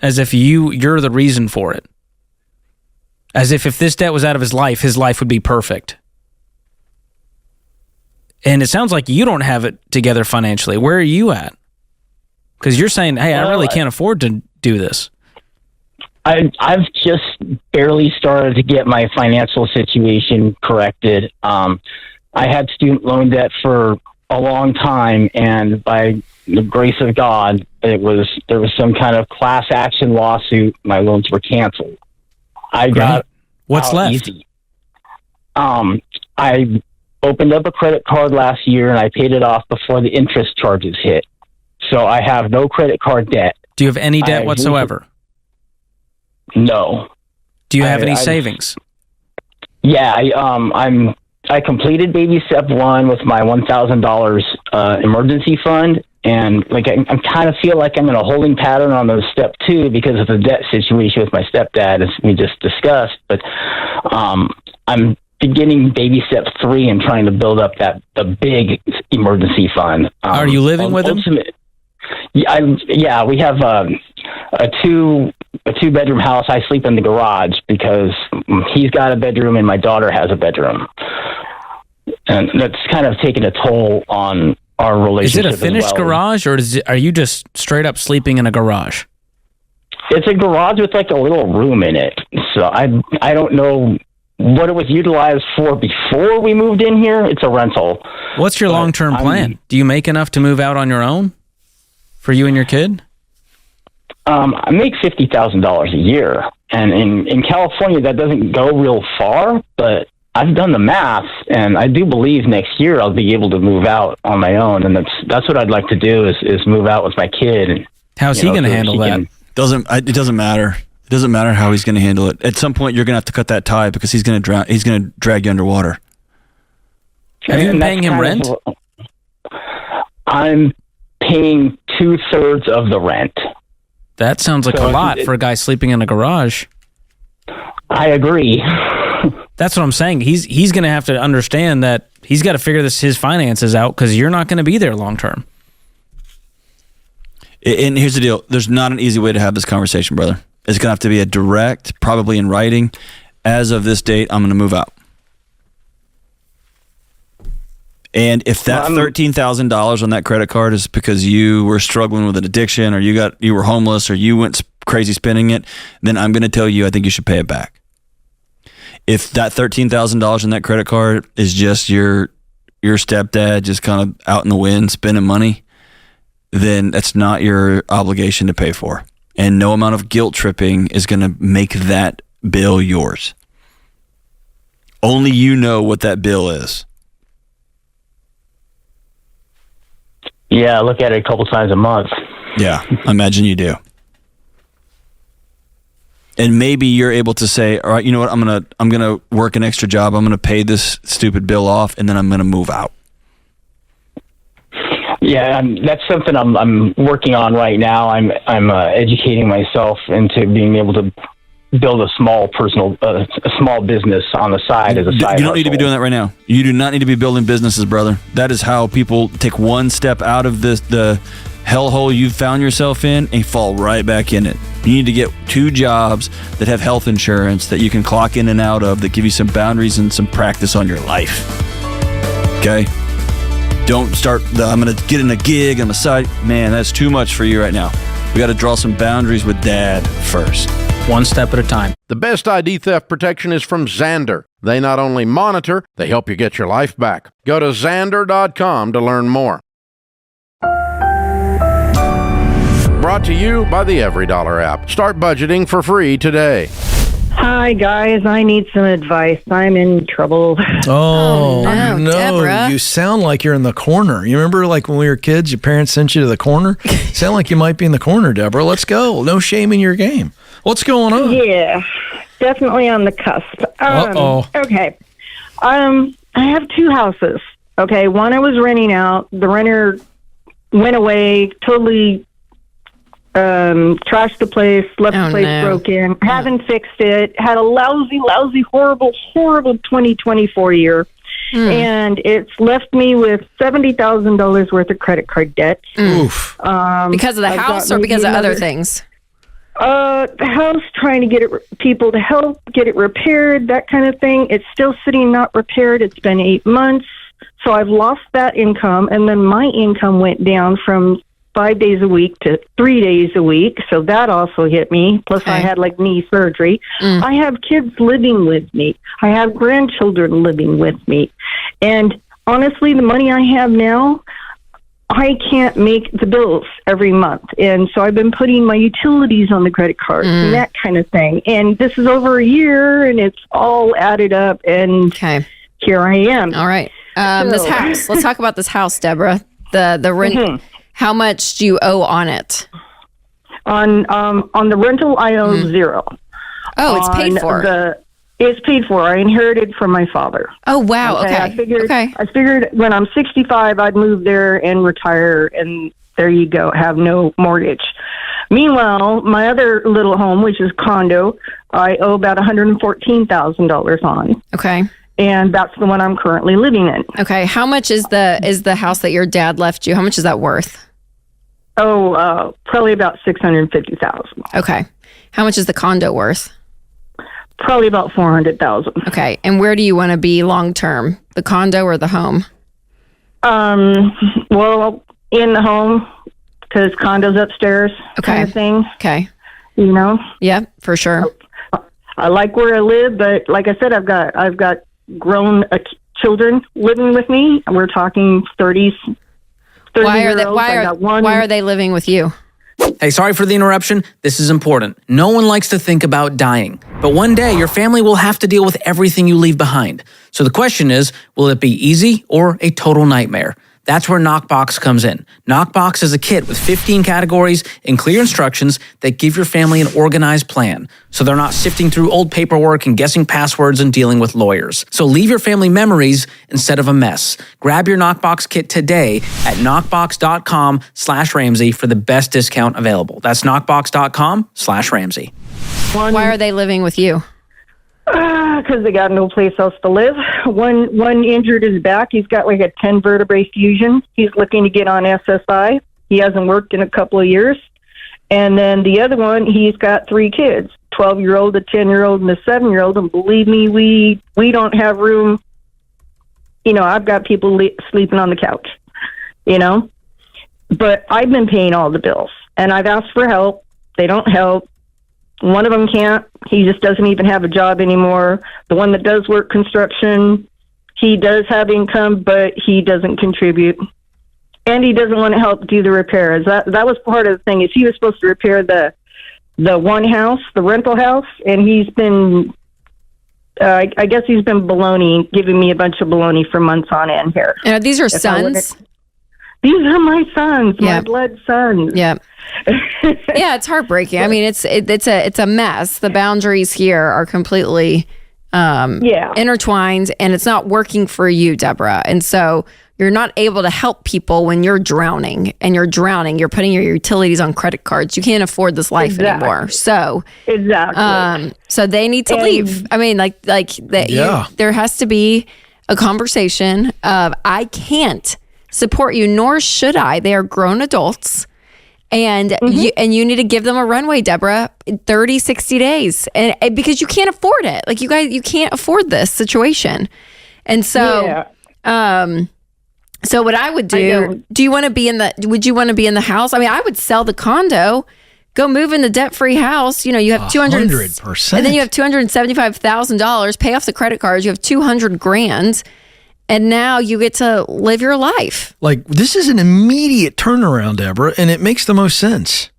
as if you're the reason for it. As if this debt was out of his life would be perfect. And it sounds like you don't have it together financially. Where are you at? Because you're saying, hey, I really can't afford to do this. I've just barely started to get my financial situation corrected. I had student loan debt for a long time, and by the grace of God, there was some kind of class action lawsuit. My loans were canceled. I got what's left? Easy. I opened up a credit card last year, and I paid it off before the interest charges hit. So I have no credit card debt. Do you have any debt whatsoever? No. Do you have any savings? Yeah, I completed baby step 1 with my $1,000 emergency fund, and like I kind of feel like I'm in a holding pattern on those step 2 because of the debt situation with my stepdad, as we just discussed. But I'm beginning baby step 3 and trying to build up the big emergency fund. Are you living with him? Yeah, we have a two-bedroom house. I sleep in the garage because he's got a bedroom and my daughter has a bedroom. and that's kind of taken a toll on our relationship. Is it a finished garage, or are you just straight up sleeping in a garage? It's a garage with like a little room in it. So I don't know what it was utilized for before we moved in here. It's a rental. What's your long-term plan? Do you make enough to move out on your own for you and your kid? I make $50,000 a year, and in California that doesn't go real far, but I've done the math, and I do believe next year I'll be able to move out on my own, and that's what I'd like to do is move out with my kid. And, how's he going to handle that? It doesn't matter. It doesn't matter how he's going to handle it. At some point, you're going to have to cut that tie because he's going to drown. He's going to drag you underwater. Have you been paying him rent? I'm paying 2/3 of the rent. That sounds like a lot for a guy sleeping in a garage. I agree. That's what I'm saying. He's going to have to understand that he's got to figure his finances out because you're not going to be there long term. And here's the deal. There's not an easy way to have this conversation, brother. It's going to have to be a direct, probably in writing. As of this date, I'm going to move out. And if that $13,000 on that credit card is because you were struggling with an addiction, or you were homeless, or you went crazy spending it, then I'm going to tell you I think you should pay it back. If that $13,000 on that credit card is just your stepdad just kind of out in the wind spending money, then that's not your obligation to pay for. And no amount of guilt tripping is going to make that bill yours. Only you know what that bill is. Yeah, I look at it a couple times a month. Yeah, I imagine you do. And maybe you're able to say, all right, you know what, I'm gonna work an extra job. I'm gonna pay this stupid bill off, and then I'm gonna move out. Yeah, that's something I'm working on right now. I'm educating myself into being able to build a small business on the side as a side. You don't need to be doing that right now. You do not need to be building businesses, brother. That is how people take one step out of the hellhole you've found yourself in and fall right back in it. You need to get 2 jobs that have health insurance that you can clock in and out of, that give you some boundaries and some practice on your life. Okay? Don't start I'm going to get in a gig on the side. Man, that's too much for you right now. We got to draw some boundaries with dad first. One step at a time. The best ID theft protection is from Xandr. They not only monitor, they help you get your life back. Go to Xandr.com to learn more. Brought to you by the EveryDollar app. Start budgeting for free today. Hi, guys. I need some advice. I'm in trouble. Oh, no. Deborah. You sound like you're in the corner. You remember like when we were kids, your parents sent you to the corner? Sound like you might be in the corner, Deborah. Let's go. No shame in your game. What's going on? Yeah, definitely on the cusp. Uh-oh. Okay. I have 2 houses. Okay, one I was renting out. The renter went away, totally trashed the place, left the place broken, haven't fixed it, had a lousy, horrible 2024 year. And it's left me with $70,000 worth of credit card debt. Oof. Because of the house or because of other things? The house, trying to get people to help get it repaired, that kind of thing. It's still sitting not repaired. It's been 8 months. So I've lost that income. And then my income went down from 5 days a week to 3 days a week. So that also hit me. Plus I had like knee surgery. I have kids living with me. I have grandchildren living with me. And honestly, the money I have now, I can't make the bills every month. And so I've been putting my utilities on the credit card and that kind of thing. And this is over a year and it's all added up. And here I am. All right. This house. Let's talk about this house, Deborah. The rent. How much do you owe on it? On the rental, I owe $0. Oh, it's paid for. It's paid for. I inherited from my father. Oh, wow. Okay. I figured when I'm 65, I'd move there and retire, and there you go, have no mortgage. Meanwhile, my other little home, which is condo, I owe about $114,000 on. Okay. And that's the one I'm currently living in. Okay. How much is the house that your dad left you? How much is that worth? Oh, probably about $650,000. Okay. How much is the condo worth? Probably about 400,000. Okay. And where do you want to be long term? The condo or the home? Well, in the home, because condo's upstairs, kind of thing. Okay. You know? Yeah, for sure. I like where I live, but like I said, I've got grown children living with me. We're talking 30s. Why are they living with you? Hey, sorry for the interruption. This is important. No one likes to think about dying, but one day your family will have to deal with everything you leave behind. So the question is, will it be easy or a total nightmare? That's where Knockbox comes in. Knockbox is a kit with 15 categories and clear instructions that give your family an organized plan, so they're not sifting through old paperwork and guessing passwords and dealing with lawyers. So leave your family memories instead of a mess. Grab your Knockbox kit today at knockbox.com/Ramsey for the best discount available. That's knockbox.com/Ramsey. Why are they living with you? Because they got no place else to live. One injured his back. He's got like a 10 vertebrae fusion. He's looking to get on SSI. He hasn't worked in a couple of years. And then the other one, he's got 3 kids, 12-year-old, a 10-year-old, and a 7-year-old. And believe me, we don't have room. You know, I've got people sleeping on the couch, you know. But I've been paying all the bills. And I've asked for help. They don't help. One of them can't. He just doesn't even have a job anymore. The one that does work construction, he does have income, but he doesn't contribute. And he doesn't want to help do the repairs. That was part of the thing. Is he was supposed to repair the one house, the rental house, and he's been, I guess he's been giving me a bunch of baloney for months on end here. And these are sons? These are my sons, my blood sons. Yeah. Yeah, it's heartbreaking. I mean, it's a mess. The boundaries here are completely intertwined, and it's not working for you, Deborah. And so you're not able to help people when you're drowning. You're putting your utilities on credit cards. You can't afford this life anymore. So so they need to leave. I mean, there has to be a conversation of, I can't support you, nor should I. They are grown adults. And you need to give them a runway, Deborah, 30, 60 days. And because you can't afford it. Like, you guys, you can't afford this situation. And so, so what I would do, would you want to be in the house? I mean, I would sell the condo, go move in the debt-free house. You know, you have 100%. And then you have $275,000, pay off the credit cards. You have $200,000. And now you get to live your life. Like, this is an immediate turnaround, Deborah, and it makes the most sense.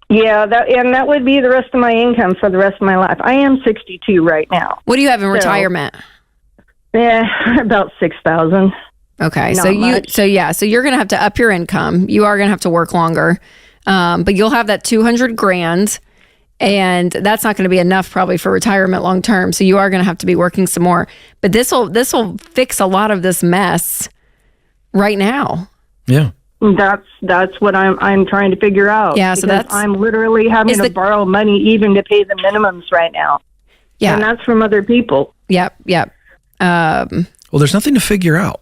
Yeah, that would be the rest of my income for the rest of my life. I am 62 right now. What do you have in retirement? Yeah, about $6,000. Okay, so you're going to have to up your income. You are going to have to work longer, but you'll have that $200,000. And that's not going to be enough probably for retirement long term. So you are going to have to be working some more. But this will fix a lot of this mess right now. Yeah. That's what I'm trying to figure out. Yeah, so I'm literally having to borrow money even to pay the minimums right now. Yeah. And that's from other people. Yep. Well, there's nothing to figure out.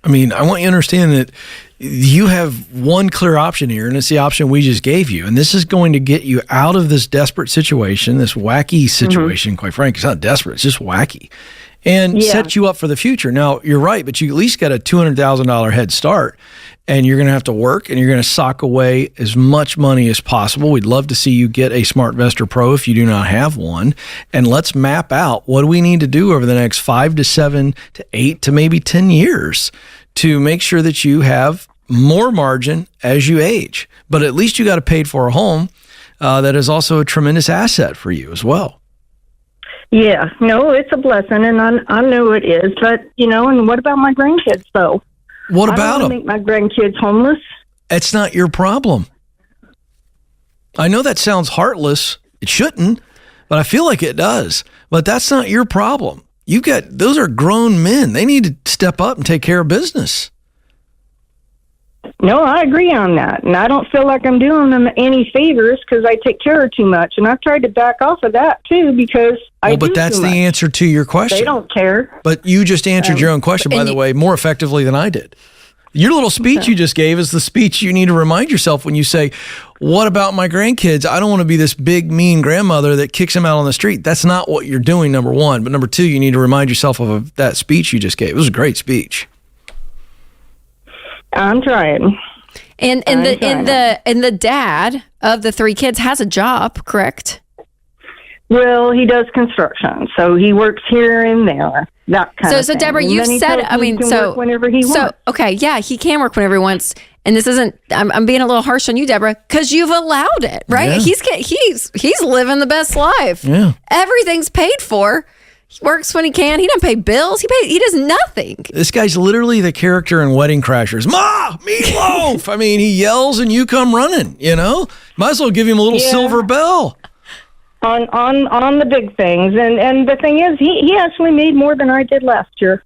I mean, I want you to understand that you have one clear option here, and it's the option we just gave you. And this is going to get you out of this desperate situation, this wacky situation, quite frankly. It's not desperate, it's just wacky. And set you up for the future. Now, you're right, but you at least got a $200,000 head start, and you're going to have to work, and you're going to sock away as much money as possible. We'd love to see you get a SmartVestor Pro if you do not have one. And let's map out what do we need to do over the next 5 to 7 to 8 to maybe 10 years to make sure that you have more margin as you age. But at least you got a paid for a home that is also a tremendous asset for you as well. Yeah, no, it's a blessing, and I know it is. But, and what about my grandkids, though? What about them? I don't want to make my grandkids homeless. It's not your problem. I know that sounds heartless. It shouldn't, but I feel like it does. But that's not your problem. Those are grown men. They need to step up and take care of business. No, I agree on that. And I don't feel like I'm doing them any favors because I take care of too much. And I've tried to back off of that, too, because I do but that's too the much. answer to your question. They don't care. But you just answered your own question, by the way, more effectively than I did. Your little speech you just gave is the speech you need to remind yourself when you say, what about my grandkids? I don't want to be this big, mean grandmother that kicks them out on the street. That's not what you're doing, number one. But number two, you need to remind yourself of that speech you just gave. It was a great speech. I'm trying. And the dad of the 3 kids has a job, correct? Well, he does construction, so he works here and there. That kind of thing. So Deborah, you've said, I mean, work whenever he wants. Okay, yeah, he can work whenever he wants. And this isn't, I'm being a little harsh on you, Deborah, because you've allowed it, right? Yeah. He's living the best life. Yeah. Everything's paid for. He works when he can. He doesn't pay bills. He does nothing. This guy's literally the character in Wedding Crashers. Ma, meatloaf. I mean, he yells and you come running, you know? Might as well give him a little silver bell. On the big things. And the thing is, he actually made more than I did last year.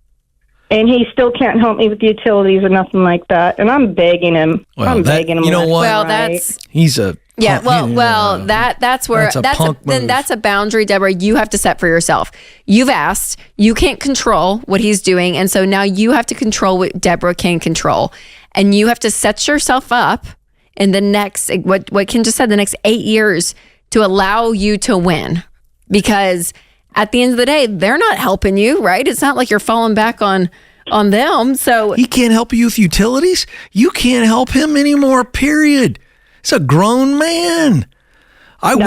And he still can't help me with the utilities or nothing like that. And I'm begging him. Well, begging him. You know what? Well, that's... He's a... Yeah, that's where that's a boundary, Deborah, you have to set for yourself. You've asked, you can't control what he's doing, and so now you have to control what Deborah can control. And you have to set yourself up in the next, what Ken just said, the next 8 years to allow you to win. Because at the end of the day, they're not helping you, right? It's not like you're falling back on them. So he can't help you with utilities. You can't help him anymore, period. He's a grown man. I'm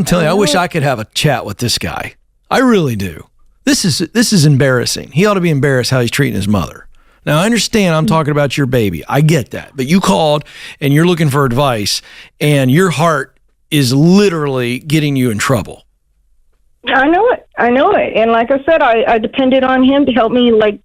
telling you, I wish I could have a chat with this guy. I really do. This is embarrassing. He ought to be embarrassed how he's treating his mother. Now, I understand I'm talking about your baby. I get that. But you called and you're looking for advice and your heart is literally getting you in trouble. I know it. And like I said, I depended on him to help me, with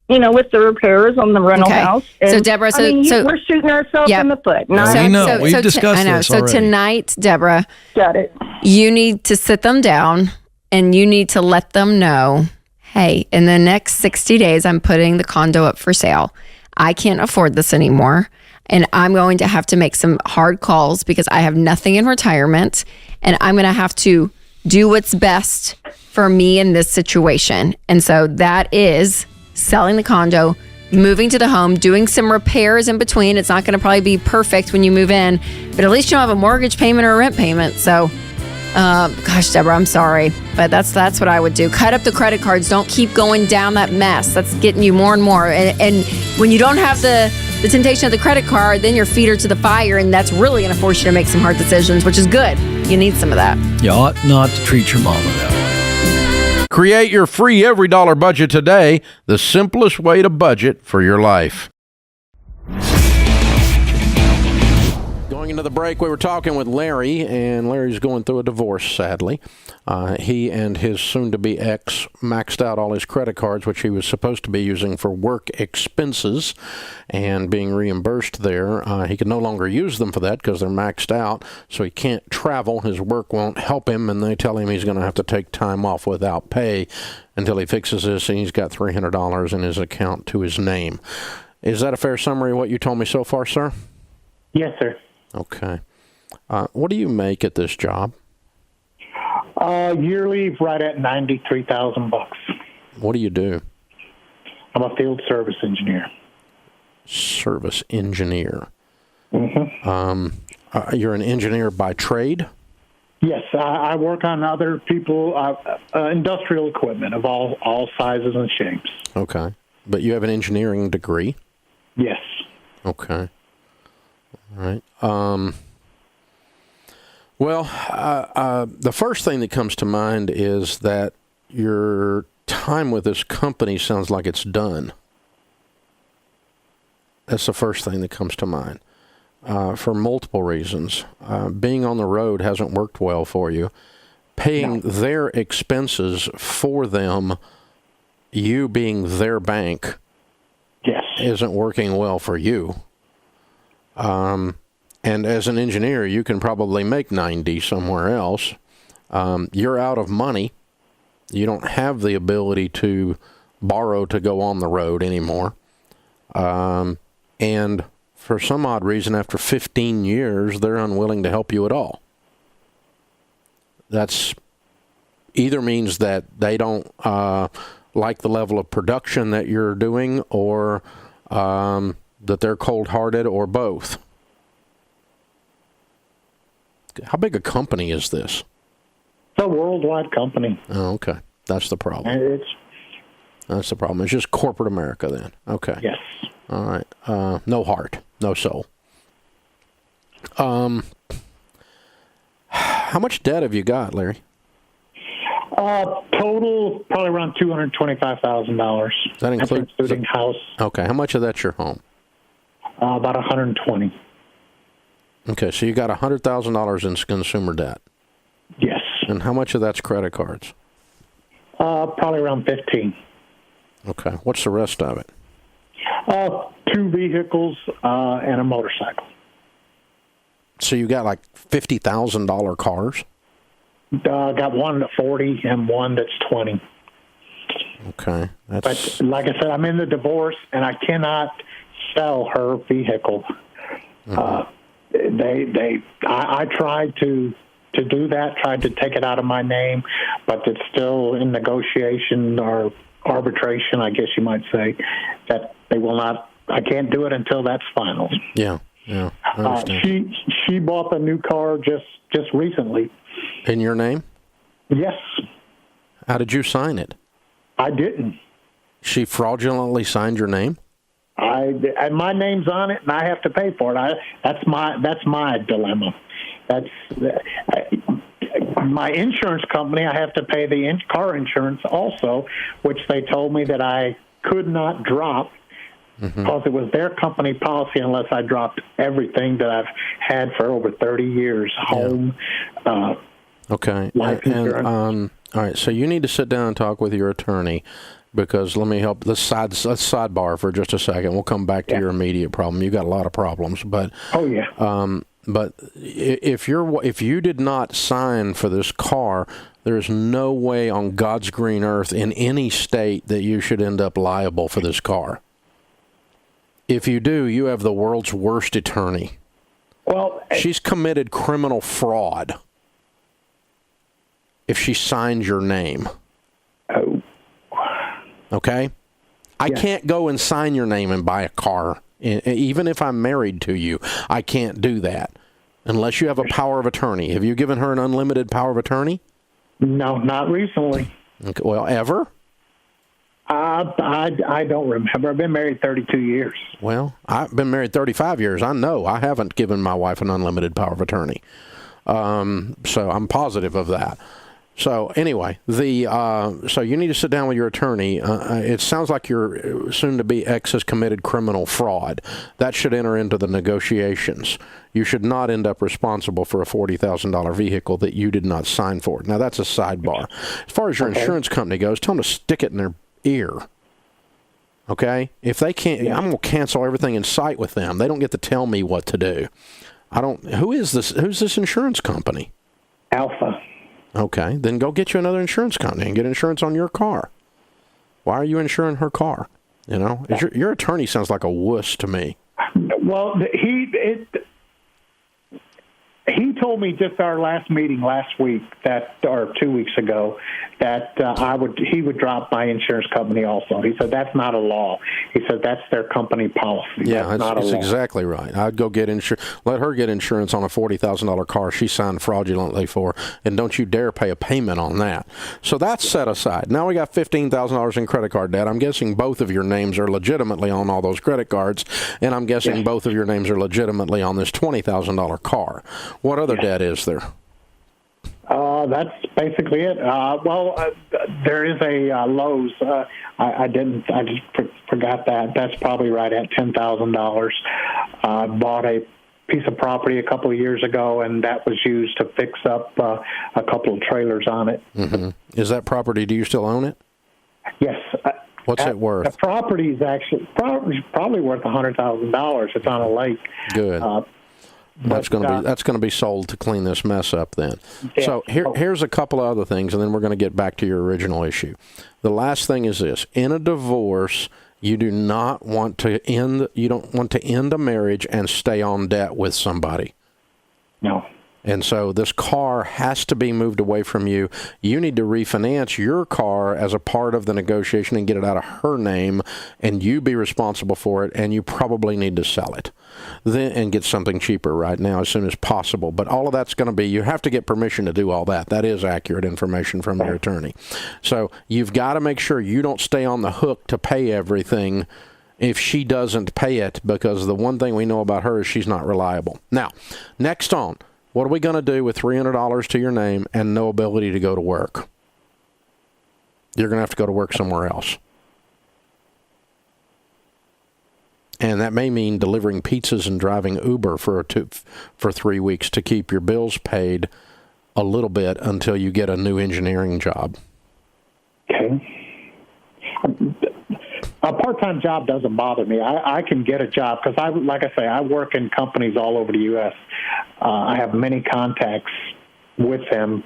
the repairs on the rental house. And, so, Deborah, we're shooting ourselves in the foot. We've discussed this already. So tonight, Deborah, got it. You need to sit them down and you need to let them know, hey, in the next 60 days, I'm putting the condo up for sale. I can't afford this anymore. And I'm going to have to make some hard calls because I have nothing in retirement. And I'm going to have to do what's best for me in this situation. And so that is selling the condo, moving to the home, doing some repairs in between. It's not going to probably be perfect when you move in, but at least you don't have a mortgage payment or a rent payment. So, gosh, Deborah, I'm sorry, but that's what I would do. Cut up the credit cards. Don't keep going down that mess. That's getting you more and more. And when you don't have the temptation of the credit card, then your feet are to the fire, and that's really going to force you to make some hard decisions, which is good. You need some of that. You ought not to treat your mama that way. Create your free every dollar budget today, the simplest way to budget for your life. Going into the break, we were talking with Larry, and Larry's going through a divorce, sadly. He and his soon-to-be ex maxed out all his credit cards, which he was supposed to be using for work expenses and being reimbursed there. He can no longer use them for that because they're maxed out, so he can't travel. His work won't help him, and they tell him he's going to have to take time off without pay until he fixes this, and he's got $300 in his account to his name. Is that a fair summary of what you told me so far, sir? Yes, sir. Okay. What do you make at this job? Yearly, right at $93,000. What do you do? I'm a field service engineer. Service engineer. Mm-hmm. You're an engineer by trade? Yes, I work on other people, industrial equipment of all sizes and shapes. Okay. But you have an engineering degree? Yes. Okay. All right. The first thing that comes to mind is that your time with this company sounds like it's done. That's the first thing that comes to mind for multiple reasons. Being on the road hasn't worked well for you. Paying their expenses for them, you being their bank, isn't working well for you. And as an engineer, you can probably make 90 somewhere else. You're out of money. You don't have the ability to borrow to go on the road anymore. And for some odd reason, after 15 years, they're unwilling to help you at all. That's either means that they don't like the level of production that you're doing, or that they're cold-hearted, or both. How big a company is this? It's a worldwide company. Oh, okay. That's the problem. That's the problem. It's just corporate America then. Okay. Yes. All right. No heart, no soul. How much debt have you got, Larry? Total probably around $225,000. That including house. Okay. How much of that's your home? About $120,000. Okay, so you got $100,000 in consumer debt. Yes. And how much of that's credit cards? Probably around $15,000. Okay. What's the rest of it? 2 vehicles and a motorcycle. So you got like $50,000 cars? Got one that's 40 and one that's 20. Okay. But like I said, I'm in the divorce and I cannot sell her vehicle. I tried to do that, tried to take it out of my name, but it's still in negotiation or arbitration, I guess you might say, that they will not. I can't do it until that's final. Yeah. I understand. She bought the new car just recently. In your name? Yes. How did you sign it? I didn't. She fraudulently signed your name? And my name's on it, and I have to pay for it. That's my dilemma. That's my insurance company. I have to pay the car insurance also, which they told me that I could not drop because it was their company policy unless I dropped everything that I've had for over 30 years, home, okay, life insurance. All right, so you need to sit down and talk with your attorney. Because let me help. Let's sidebar for just a second. We'll come back to your immediate problem. You got a lot of problems, but but if you did not sign for this car, there's no way on God's green earth in any state that you should end up liable for this car. If you do, you have the world's worst attorney. Well, she's committed criminal fraud if she signs your name. Oh. Okay? I can't go and sign your name and buy a car. Even if I'm married to you, I can't do that unless you have a power of attorney. Have you given her an unlimited power of attorney? No, not recently. Okay, well, ever? I don't remember. I've been married 32 years. Well, I've been married 35 years. I know I haven't given my wife an unlimited power of attorney. So I'm positive of that. So anyway, so you need to sit down with your attorney. It sounds like your soon-to-be ex has committed criminal fraud. That should enter into the negotiations. You should not end up responsible for a $40,000 vehicle that you did not sign for. Now, that's a sidebar. As far as your insurance company goes, tell them to stick it in their ear. Okay? If they can't, I'm going to cancel everything in sight with them. They don't get to tell me what to do. Who is this? Who's this insurance company? Alpha. Okay, then go get you another insurance company and get insurance on your car. Why are you insuring her car? You know, your attorney sounds like a wuss to me. Well, he told me just our last meeting last week or 2 weeks ago that he would drop my insurance company also. He said that's not a law. He said that's their company policy. Yeah, that's exactly right. I'd go get let her get insurance on a $40,000 car she signed fraudulently for, and don't you dare pay a payment on that. So that's set aside. Now we got $15,000 in credit card debt. I'm guessing both of your names are legitimately on all those credit cards, and I'm guessing both of your names are legitimately on this $20,000 car. What other debt is there? That's basically it. There is a Lowe's. I just forgot that. That's probably right at $10,000. I bought a piece of property a couple of years ago, and that was used to fix up a couple of trailers on it. Mm-hmm. Is that property? Do you still own it? Yes. What's it worth? The property is probably worth $100,000. It's on a lake. Good. That's going to be sold to clean this mess up then. Yeah. So here's a couple of other things, and then we're going to get back to your original issue. The last thing is this: in a divorce, you don't want to end a marriage and stay on debt with somebody. No. And so this car has to be moved away from you. You need to refinance your car as a part of the negotiation and get it out of her name, and you be responsible for it, and you probably need to sell it then and get something cheaper right now as soon as possible. But all of that's going to be, you have to get permission to do all that. That is accurate information from your attorney. So you've got to make sure you don't stay on the hook to pay everything if she doesn't pay it, because the one thing we know about her is she's not reliable. Now, next on, what are we going to do with $300 to your name and no ability to go to work? You're going to have to go to work somewhere else. And that may mean delivering pizzas and driving Uber for 3 weeks to keep your bills paid a little bit until you get a new engineering job. Okay. A part-time job doesn't bother me. I can get a job because, like I say, I work in companies all over the U.S. I have many contacts with them,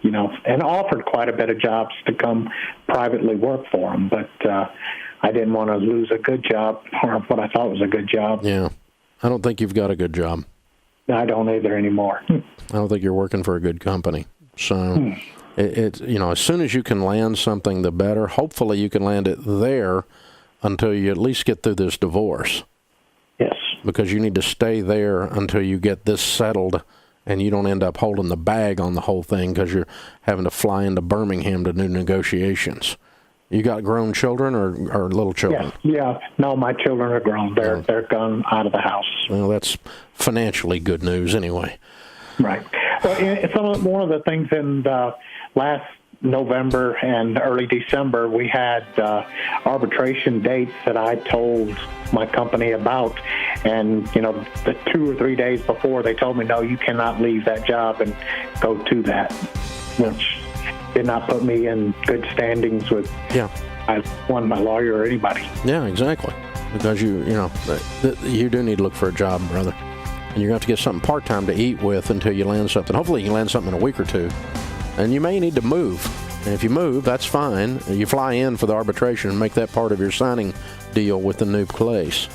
and offered quite a bit of jobs to come privately work for them. But I didn't want to lose a good job, or what I thought was a good job. Yeah. I don't think you've got a good job. I don't either anymore. I don't think you're working for a good company. So, it's as soon as you can land something, the better. Hopefully you can land it there until you at least get through this divorce. Yes. Because you need to stay there until you get this settled and you don't end up holding the bag on the whole thing because you're having to fly into Birmingham to do negotiations. You got grown children or little children? Yeah. No, my children are grown. They're gone out of the house. Well, that's financially good news anyway. Right. Well, one of the things in the last November and early December, we had arbitration dates that I told my company about. And, the 2 or 3 days before, they told me, no, you cannot leave that job and go to that, which did not put me in good standings with my lawyer or anybody. Yeah, exactly. Because you do need to look for a job, brother. And you're going to have to get something part-time to eat with until you land something. Hopefully you can land something in a week or two. And you may need to move. And if you move, that's fine. You fly in for the arbitration and make that part of your signing deal with the new place.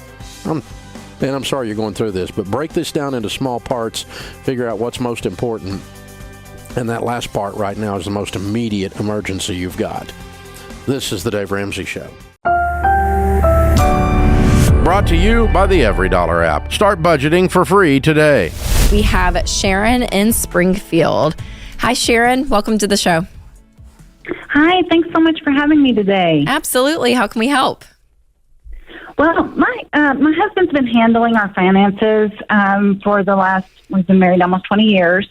I'm sorry you're going through this, but break this down into small parts, figure out what's most important. And that last part right now is the most immediate emergency you've got. This is the Dave Ramsey Show. Brought to you by the EveryDollar app. Start budgeting for free today. We have Sharon in Springfield. Hi, Sharon. Welcome to the show. Hi. Thanks so much for having me today. Absolutely. How can we help? Well, my husband's been handling our finances we've been married almost 20 years.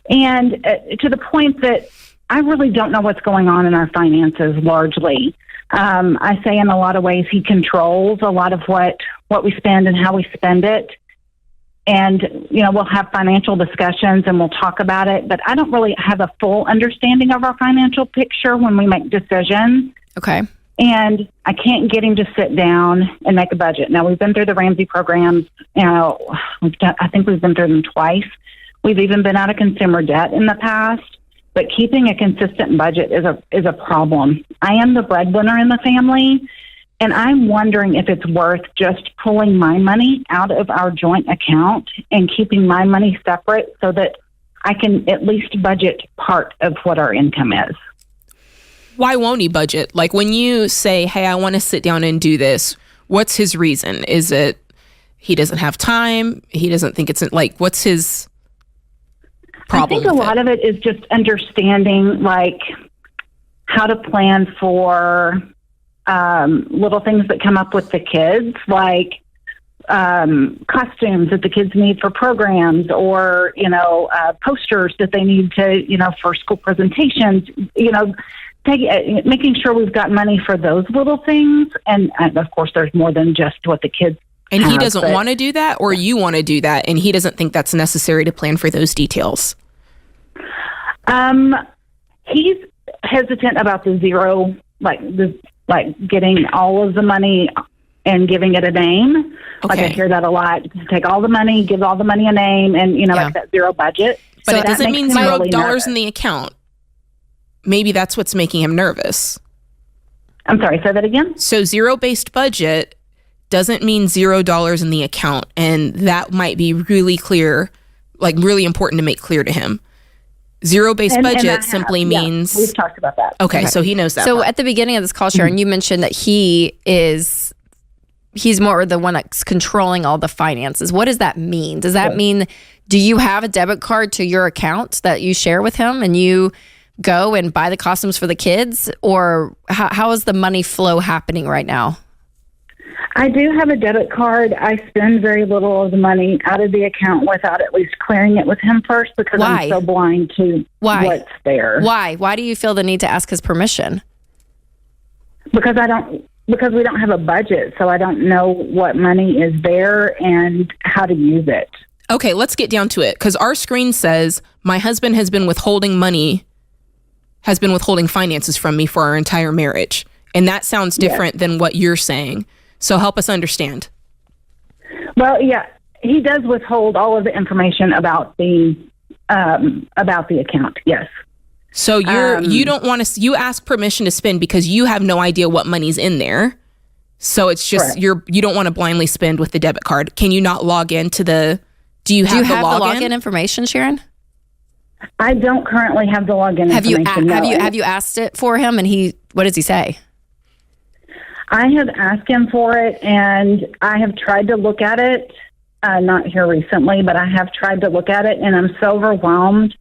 And to the point that I really don't know what's going on in our finances largely. I say in a lot of ways he controls a lot of what we spend and how we spend it. And, we'll have financial discussions and we'll talk about it, but I don't really have a full understanding of our financial picture when we make decisions. Okay. And I can't get him to sit down and make a budget. Now, we've been through the Ramsey programs. I think we've been through them twice. We've even been out of consumer debt in the past, but keeping a consistent budget is a problem. I am the breadwinner in the family, and I'm wondering if it's worth just pulling my money out of our joint account and keeping my money separate so that I can at least budget part of what our income is. Why won't he budget? Like when you say, hey, I want to sit down and do this, what's his reason? Is it he doesn't have time? He doesn't think it's what's his problem? I think a lot of it is just understanding how to plan for little things that come up with the kids, like costumes that the kids need for programs or, posters that they need to, for school presentations, making sure we've got money for those little things. And of course, there's more than just what the kids And he doesn't want to do that, or you want to do that, and he doesn't think that's necessary to plan for those details? He's hesitant about the zero, getting all of the money and giving it a name. Okay. I hear that a lot. Take all the money, give all the money a name, and that zero budget. But it doesn't mean $0 really in the account. Maybe that's what's making him nervous. I'm sorry, say that again? So zero-based budget doesn't mean $0 in the account, and that might be really clear. like really important to make clear to him. Zero-based budget simply means... we've talked about that. Okay, so he knows that. So part. at the beginning of this call, Sharon, you mentioned that he's more the one that's controlling all the finances. What does that mean? Does that mean, do you have a debit card to your account that you share with him and you go and buy the costumes for the kids? Or how is the money flow happening right now? I do have a debit card. I spend very little of the money out of the account without at least clearing it with him first because I'm so blind to what's there. Why? Why do you feel the need to ask his permission? Because we don't have a budget, so I don't know what money is there and how to use it. Okay, let's get down to it because our screen says my husband has been withholding finances from me for our entire marriage. And that sounds different than what you're saying. So help us understand. Well, yeah, he does withhold all of the information about the account. Yes. So you don't want to. You ask permission to spend because you have no idea what money's in there. So it's just you don't want to blindly spend with the debit card. Can you not log into the? Do you have the login information, Sharon? I don't currently have the login information. Have you asked it for him? And what does he say? I have asked him for it, and I have tried to look at it, not here recently, but I have tried to look at it, and I'm so overwhelmed.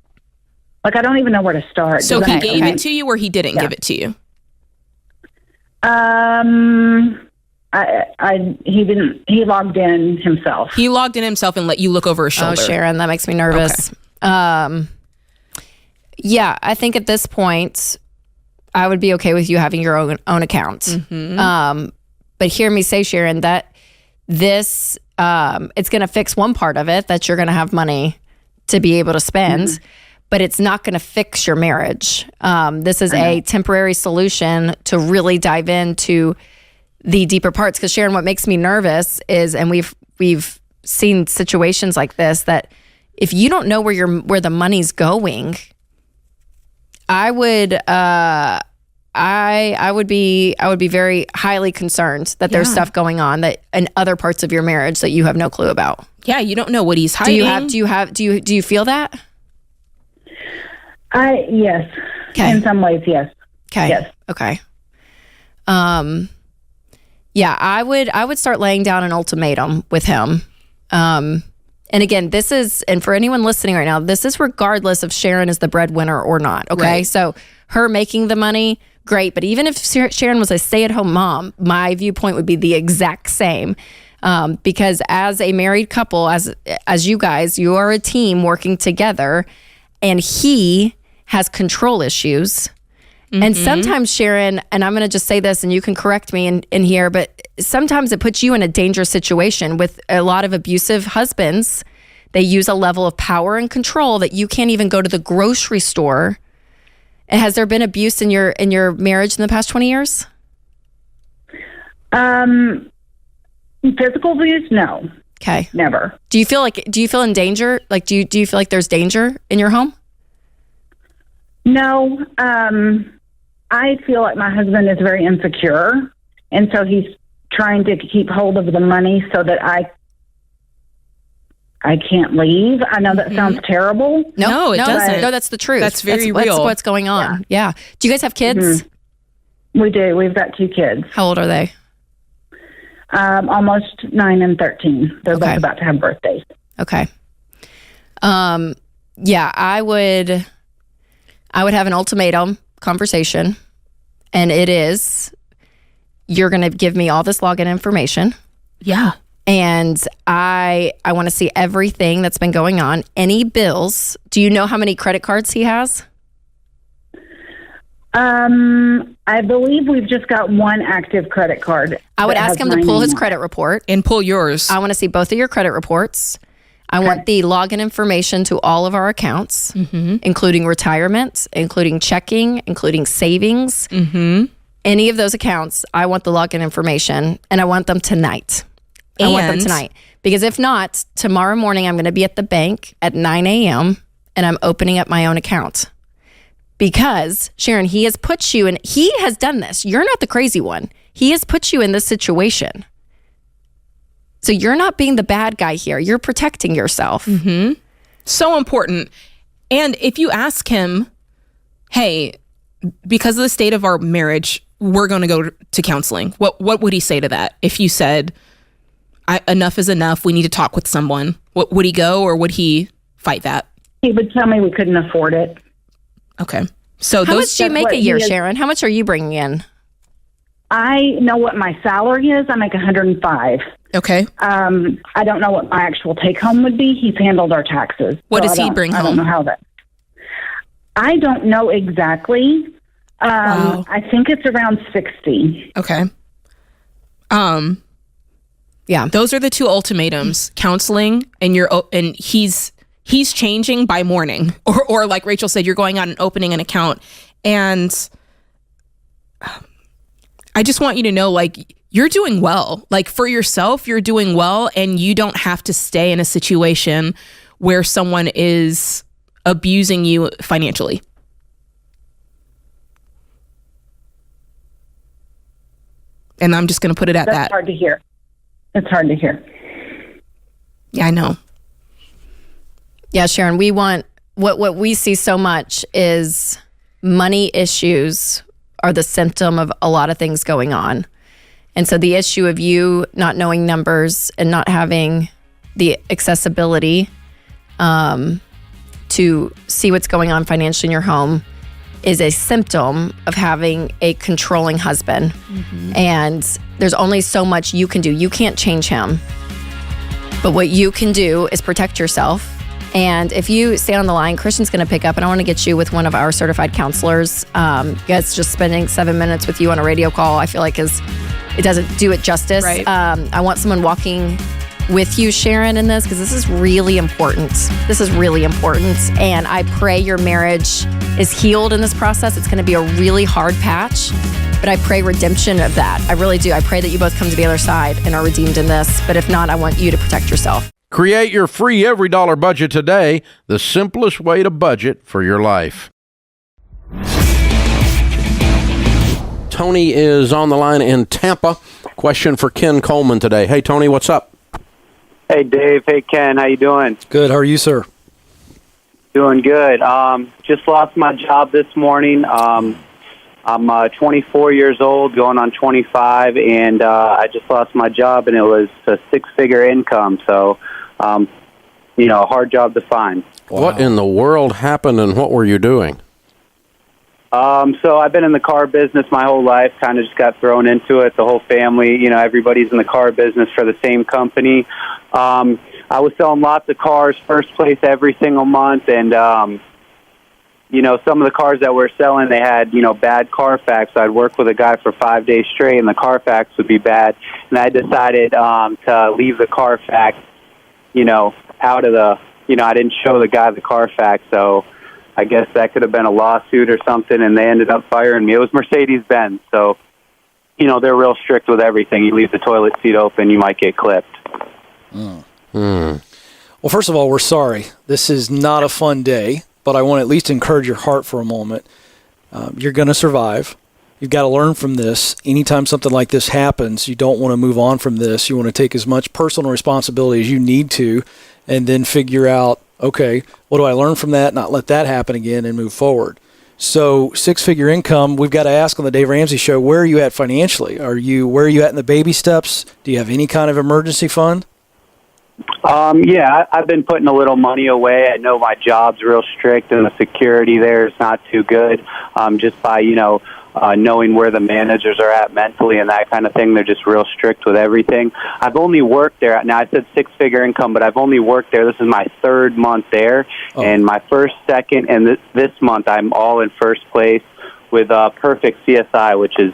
Like, I don't even know where to start. So he gave it to you or he didn't give it to you? He didn't. He logged in himself. He logged in himself and let you look over his shoulder. Oh, Sharon, that makes me nervous. Okay. Yeah, I think at this point, I would be okay with you having your own account. Mm-hmm. But hear me say, Sharon, that this, it's going to fix one part of it, that you're going to have money to be able to spend, but it's not going to fix your marriage. This is a temporary solution to really dive into the deeper parts. Because Sharon, what makes me nervous is, and we've seen situations like this, that if you don't know where the money's going, I would be very highly concerned that there's stuff going on that in other parts of your marriage that you have no clue about. Yeah, you don't know what he's hiding. Do you feel that? Yes. Okay. In some ways, yes. Okay. Yes. Okay. Yeah, I would start laying down an ultimatum with him. And again, and for anyone listening right now, this is regardless if Sharon is the breadwinner or not, okay? Right. So her making the money, great. But even if Sharon was a stay-at-home mom, my viewpoint would be the exact same. Because as a married couple, as you guys, you are a team working together, and he has control issues. Mm-hmm. And sometimes, Sharon, and I'm going to just say this, and you can correct me in here, but sometimes it puts you in a dangerous situation with a lot of abusive husbands. They use a level of power and control that you can't even go to the grocery store. And has there been abuse in your marriage in the past 20 years? Physical abuse? No. Okay. Never. Do you feel in danger? Like, do you feel like there's danger in your home? No. I feel like my husband is very insecure, and so he's trying to keep hold of the money so that I can't leave. I know that sounds terrible. No, it doesn't. No, that's the truth. That's very real. That's what's going on. Yeah. Do you guys have kids? We do. We've got 2 kids. How old are they? Almost 9 and 13. They're both about to have birthdays. Okay. Yeah, I would have an ultimatum conversation, and it is, you're going to give me all this login information. Yeah. And I want to see everything that's been going on. Any bills. Do you know how many credit cards he has? I believe we've just got one active credit card. I would ask him to pull his credit report. And pull yours. I want to see both of your credit reports. I want the login information to all of our accounts, including retirement, including checking, including savings. Any of those accounts, I want the login information, and I want them tonight. I want them tonight. Because if not, tomorrow morning I'm going to be at the bank at 9 a.m. and I'm opening up my own account. Because, Sharon, he has put you in, he has done this. You're not the crazy one. He has put you in this situation. So you're not being the bad guy here. You're protecting yourself. So important. And if you ask him, hey, because of the state of our marriage, we're going to go to counseling, what would he say to that? If you said, enough is enough, we need to talk with someone, would he go, or would he fight that? He would tell me we couldn't afford it. Okay. So how much do you make a year, Sharon? How much are you bringing in? I know what my salary is. I make $105. Okay. I don't know what my actual take home would be. He's handled our taxes. What does he bring home? I don't know how that. I don't know exactly. Wow. I think it's around 60. Okay. Yeah. Those are the two ultimatums: counseling, and he's changing by morning, or like Rachel said, you're going out and opening an account, and I just want you to know, like, you're doing well. Like, for yourself, you're doing well, and you don't have to stay in a situation where someone is abusing you financially. And I'm just going to put it at that. That's hard to hear. It's hard to hear. Yeah, I know. Yeah, Sharon, we want, what we see so much is money issues are the symptom of a lot of things going on. And so the issue of you not knowing numbers and not having the accessibility to see what's going on financially in your home is a symptom of having a controlling husband. Mm-hmm. And there's only so much you can do. You can't change him. But what you can do is protect yourself. And if you stay on the line, Christian's going to pick up, and I want to get you with one of our certified counselors. Guys, just spending 7 minutes with you on a radio call, I feel like it doesn't do it justice. Right. I want someone walking with you, Sharon, in this, because this is really important. This is really important. And I pray your marriage is healed in this process. It's going to be a really hard patch, but I pray redemption of that. I really do. I pray that you both come to the other side and are redeemed in this. But if not, I want you to protect yourself. Create your free every dollar budget today, the simplest way to budget for your life. Tony is on the line in Tampa. Question for Ken Coleman today. Hey, Tony, what's up? Hey, Dave. Hey, Ken. How you doing? Good. How are you, sir? Doing good. Just lost my job this morning. I'm 24 years old, going on 25, and I just lost my job, and it was a six-figure income. So, a hard job to find. Wow. What in the world happened, and what were you doing? So I've been in the car business my whole life, kind of just got thrown into it. The whole family, everybody's in the car business for the same company. I was selling lots of cars, first place every single month, and, some of the cars that we're selling, they had, bad Carfax. I'd work with a guy for 5 days straight, and the Carfax would be bad. And I decided to leave the Carfax, out of the, I didn't show the guy the Carfax, so I guess that could have been a lawsuit or something, and they ended up firing me. It was Mercedes-Benz, so, they're real strict with everything. You leave the toilet seat open, you might get clipped. Well, first of all, we're sorry. This is not a fun day, but I want to at least encourage your heart for a moment. You're going to survive. You've got to learn from this. Anytime something like this happens, you don't want to move on from this. You want to take as much personal responsibility as you need to, and then figure out, okay, what do I learn from that, not let that happen again, and move forward. So, six-figure income, we've got to ask on the Dave Ramsey Show, where are you at financially? Where are you at in the baby steps? Do you have any kind of emergency fund? Yeah, I've been putting a little money away. I know my job's real strict, and the security there is not too good. Just by, knowing where the managers are at mentally and that kind of thing, they're just real strict with everything. I've only worked there. Now, I said six-figure income, but I've only worked there. This is my third month there, and my first, second, and this month I'm all in first place with Perfect CSI, which is,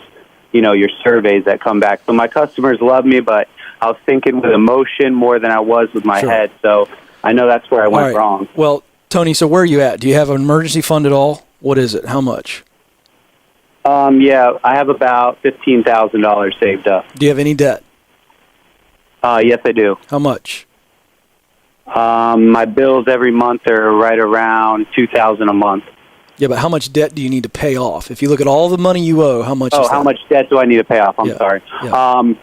your surveys that come back. So my customers love me, but I was thinking with emotion more than I was with my head. So I know that's where I went wrong. Well, Tony, so where are you at? Do you have an emergency fund at all? What is it? How much? Yeah, I have about $15,000 saved up. Do you have any debt? Yes, I do. How much? My bills every month are right around $2,000 a month. Yeah, but how much debt do you need to pay off? If you look at all the money you owe, how much is that? How much debt do I need to pay off? I'm sorry. Yeah.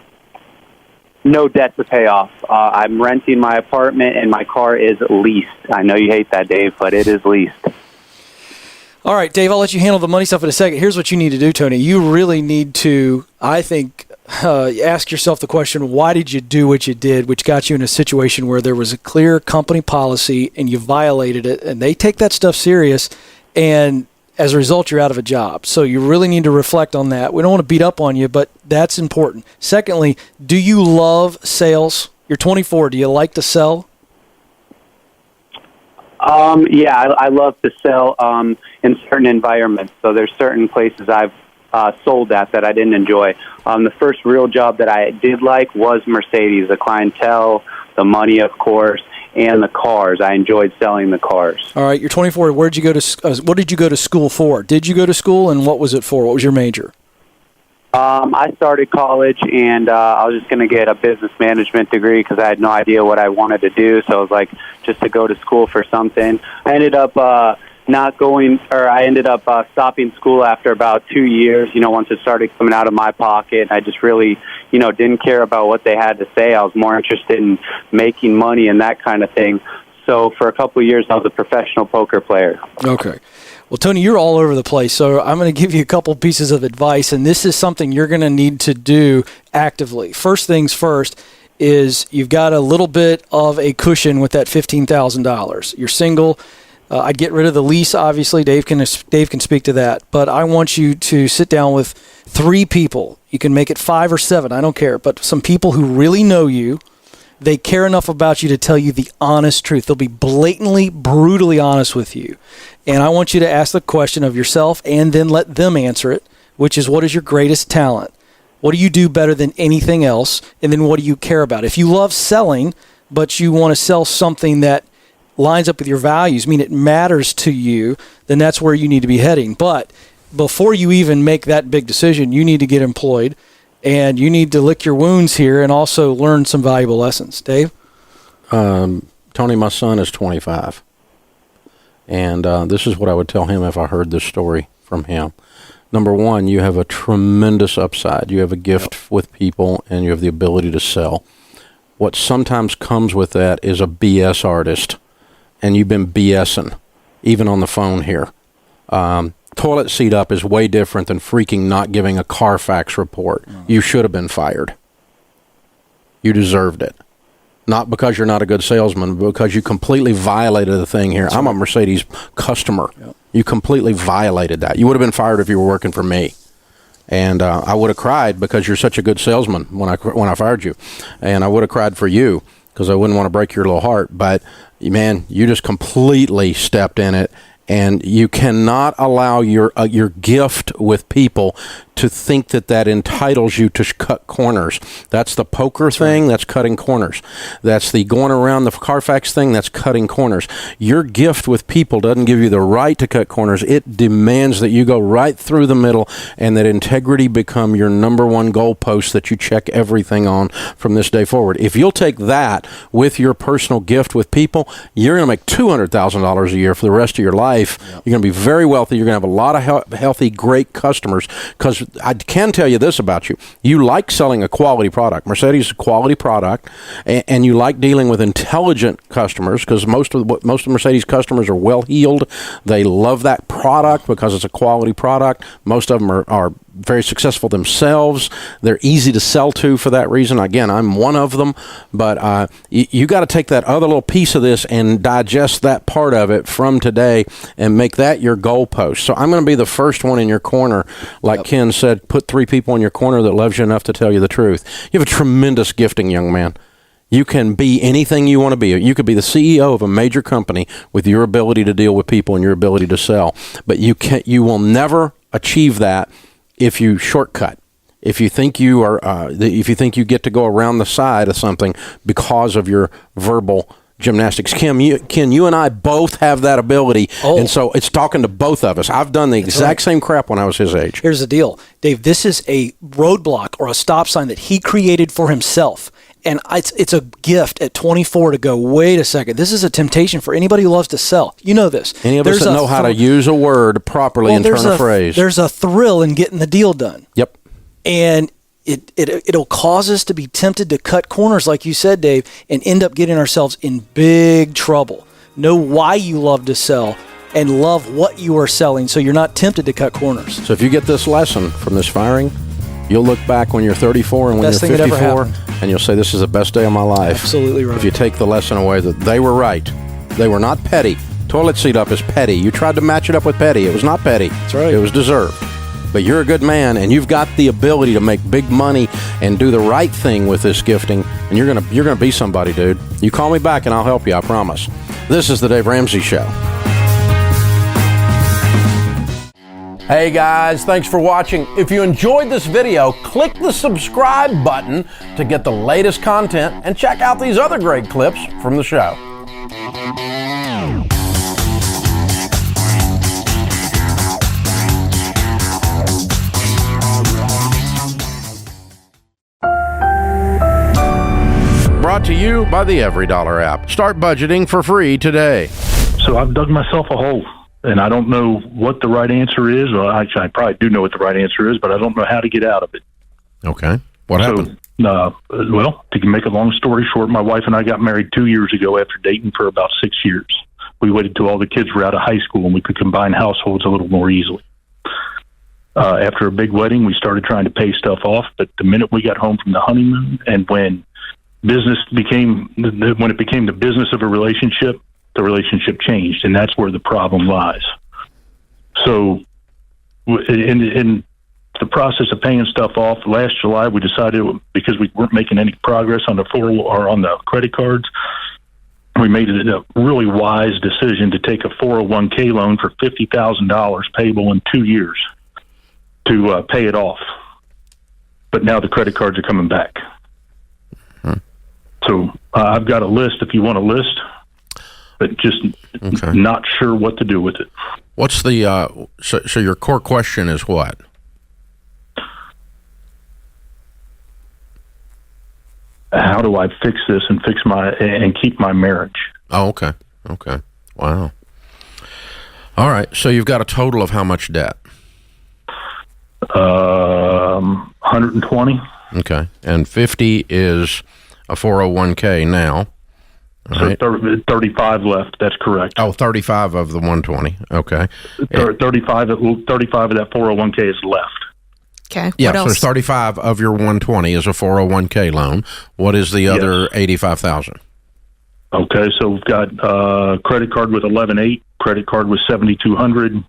no debt to pay off. I'm renting my apartment, and my car is leased. I know you hate that, Dave, but it is leased. All right, Dave, I'll let you handle the money stuff in a second. Here's what you need to do, Tony. You really need to, I think, ask yourself the question, why did you do what you did, which got you in a situation where there was a clear company policy and you violated it, and they take that stuff serious, and as a result, you're out of a job. So you really need to reflect on that. We don't want to beat up on you, but that's important. Secondly, do you love sales? You're 24. Do you like to sell? Yeah, I love to sell in certain environments. So there's certain places I've sold that I didn't enjoy. The first real job that I did like was Mercedes, the clientele, the money, of course, and the cars. I enjoyed selling the cars. All right, you're 24. What did you go to school for? Did you go to school, and what was it for? What was your major? I started college, and I was just going to get a business management degree because I had no idea what I wanted to do. So it was like just to go to school for something. I ended up stopping school after about 2 years, once it started coming out of my pocket. I just really, didn't care about what they had to say. I was more interested in making money and that kind of thing. So for a couple of years, I was a professional poker player. Okay. Well, Tony, you're all over the place, so I'm going to give you a couple pieces of advice, and this is something you're going to need to do actively. First things first is you've got a little bit of a cushion with that $15,000. You're single. I'd get rid of the lease, obviously. Dave can speak to that. But I want you to sit down with 3 people. You can make it 5 or 7, I don't care, but some people who really know you. They care enough about you to tell you the honest truth. They'll be blatantly, brutally honest with you. And I want you to ask the question of yourself and then let them answer it, which is, what is your greatest talent? What do you do better than anything else? And then what do you care about? If you love selling, but you want to sell something that lines up with your values, it matters to you, then that's where you need to be heading. But before you even make that big decision, you need to get employed. And you need to lick your wounds here and also learn some valuable lessons. Dave? Tony, my son is 25. And this is what I would tell him if I heard this story from him. Number one, you have a tremendous upside. You have a gift with people, and you have the ability to sell. What sometimes comes with that is a BS artist. And you've been BSing, even on the phone here. Toilet seat up is way different than freaking not giving a Carfax report. You should have been fired. You deserved it. Not because you're not a good salesman, but because you completely violated the thing here. I'm a Mercedes customer. Yep. You completely violated that. You would have been fired if you were working for me. And I would have cried because you're such a good salesman when I fired you. And I would have cried for you because I wouldn't want to break your little heart. But, man, you just completely stepped in it. And you cannot allow your gift with people to think that entitles you to cut corners. That's the poker thing, that's cutting corners. That's the going around the Carfax thing, that's cutting corners. Your gift with people doesn't give you the right to cut corners. It demands that you go right through the middle and that integrity become your number one goalpost that you check everything on from this day forward. If you'll take that with your personal gift with people, you're going to make $200,000 a year for the rest of your life. Yep. You're going to be very wealthy. You're going to have a lot of healthy, great customers, because I can tell you this about you. You like selling a quality product. Mercedes is a quality product, and you like dealing with intelligent customers, because most of Mercedes customers are well-heeled. They love that product because it's a quality product. Most of them are very successful themselves. They're easy to sell to for that reason. Again, I'm one of them, but you got to take that other little piece of this and digest that part of it from today and make that your goalpost. So I'm going to be the first one in your corner. Like Ken said, put 3 people in your corner that loves you enough to tell you the truth. You have a tremendous gifting, young man. You can be anything you want to be. You could be the CEO of a major company with your ability to deal with people and your ability to sell. But you will never achieve that if you shortcut. If you think if you think you get to go around the side of something because of your verbal gymnastics. Ken, you and I both have that ability, and so it's talking to both of us. I've done the exact same crap when I was his age. Here's the deal, Dave. This is a roadblock or a stop sign that he created for himself. And it's a gift at 24 to go, wait a second, this is a temptation for anybody who loves to sell. You know this. Any of us that know how to use a word properly and turn a phrase. There's a thrill in getting the deal done. Yep. And it'll cause us to be tempted to cut corners, like you said, Dave, and end up getting ourselves in big trouble. Know why you love to sell and love what you are selling so you're not tempted to cut corners. So if you get this lesson from this firing, you'll look back when you're 34 and when Best you're thing that ever 54, and you'll say, this is the best day of my life. Absolutely right. If you take the lesson away that they were right. They were not petty. Toilet seat up is petty. You tried to match it up with petty. It was not petty. That's right. It was deserved. But you're a good man, and you've got the ability to make big money and do the right thing with this gifting, and you're gonna be somebody, dude. You call me back, and I'll help you, I promise. This is the Dave Ramsey Show. Hey guys, thanks for watching. If you enjoyed this video, click the subscribe button to get the latest content and check out these other great clips from the show. Brought to you by the EveryDollar app. Start budgeting for free today. So I've dug myself a hole, and I don't know what the right answer is. Well, actually, I probably do know what the right answer is, but I don't know how to get out of it. Okay. What happened? Well, to make a long story short, my wife and I got married 2 years ago after dating for about 6 years. We waited till all the kids were out of high school and we could combine households a little more easily. After a big wedding, we started trying to pay stuff off, but the minute we got home from the honeymoon and when it became the business of a relationship, the relationship changed, and that's where the problem lies. So in the process of paying stuff off, last July we decided, because we weren't making any progress on the credit cards, we made it a really wise decision to take a 401k loan for $50,000 payable in 2 years to pay it off. But now the credit cards are coming back. So I've got a list if you want a list, but just not sure what to do with it. What's the so your core question is what? How do I fix this and and keep my marriage? Oh, okay. Wow. All right. So you've got a total of how much debt? 120. Okay. And 50 is a 401k now. Right. So 35 left. That's correct. Oh, 35 of the 120. Okay. 35 of that 401k is left. Okay. Yeah, what else? So there's 35 of your 120 is a 401k loan. What is the other 85,000? Okay, so we've got credit card with 11.8, credit card with 7,200,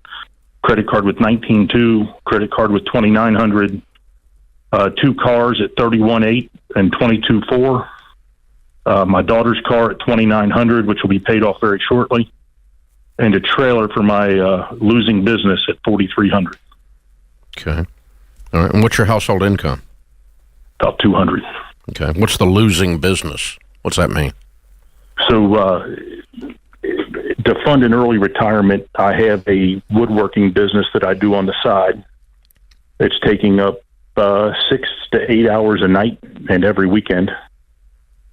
credit card with 19.2, credit card with 2,900, 2 cars at 31.8 and 22.4. My daughter's car at 2,900, which will be paid off very shortly, and a trailer for my losing business at 4,300. Okay. All right. And what's your household income? About 200. Okay. What's the losing business? What's that mean? So to fund an early retirement, I have a woodworking business that I do on the side. It's taking up 6 to 8 hours a night and every weekend.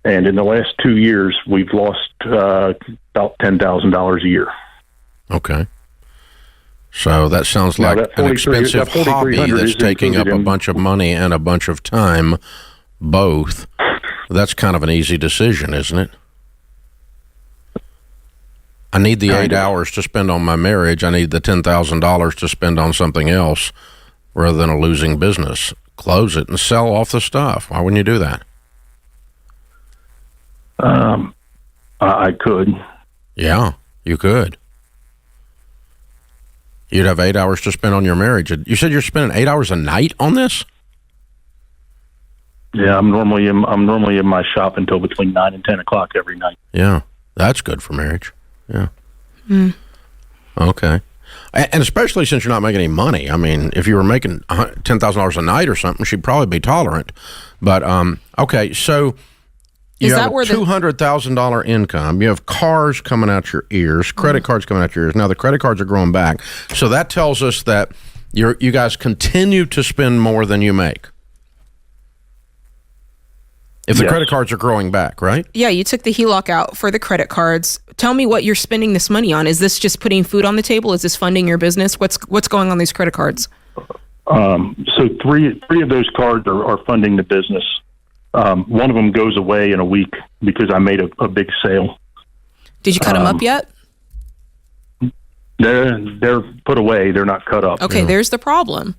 And in the last 2 years, we've lost about $10,000 a year. Okay. So that sounds like an expensive hobby that's taking up a bunch of money and a bunch of time, both. That's kind of an easy decision, isn't it? I need the 8 hours to spend on my marriage. I need the $10,000 to spend on something else rather than a losing business. Close it and sell off the stuff. Why wouldn't you do that? I could. Yeah, you could. You'd have 8 hours to spend on your marriage. You said you're spending 8 hours a night on this? Yeah, I'm normally in my shop until between 9 and 10 o'clock every night. Yeah, that's good for marriage. Yeah. Mm. Okay. And especially since you're not making any money. I mean, if you were making $10,000 a night or something, she'd probably be tolerant. But, okay, so you have a $200,000 income. You have cars coming out your ears, credit cards coming out your ears. Now, the credit cards are growing back. So that tells us that you guys continue to spend more than you make. If the credit cards are growing back, right? Yeah, you took the HELOC out for the credit cards. Tell me what you're spending this money on. Is this just putting food on the table? Is this funding your business? What's going on these credit cards? So three of those cards are funding the business. One of them goes away in a week because I made a big sale. Did you cut them up yet? They're put away. They're not cut up. Okay, there's the problem.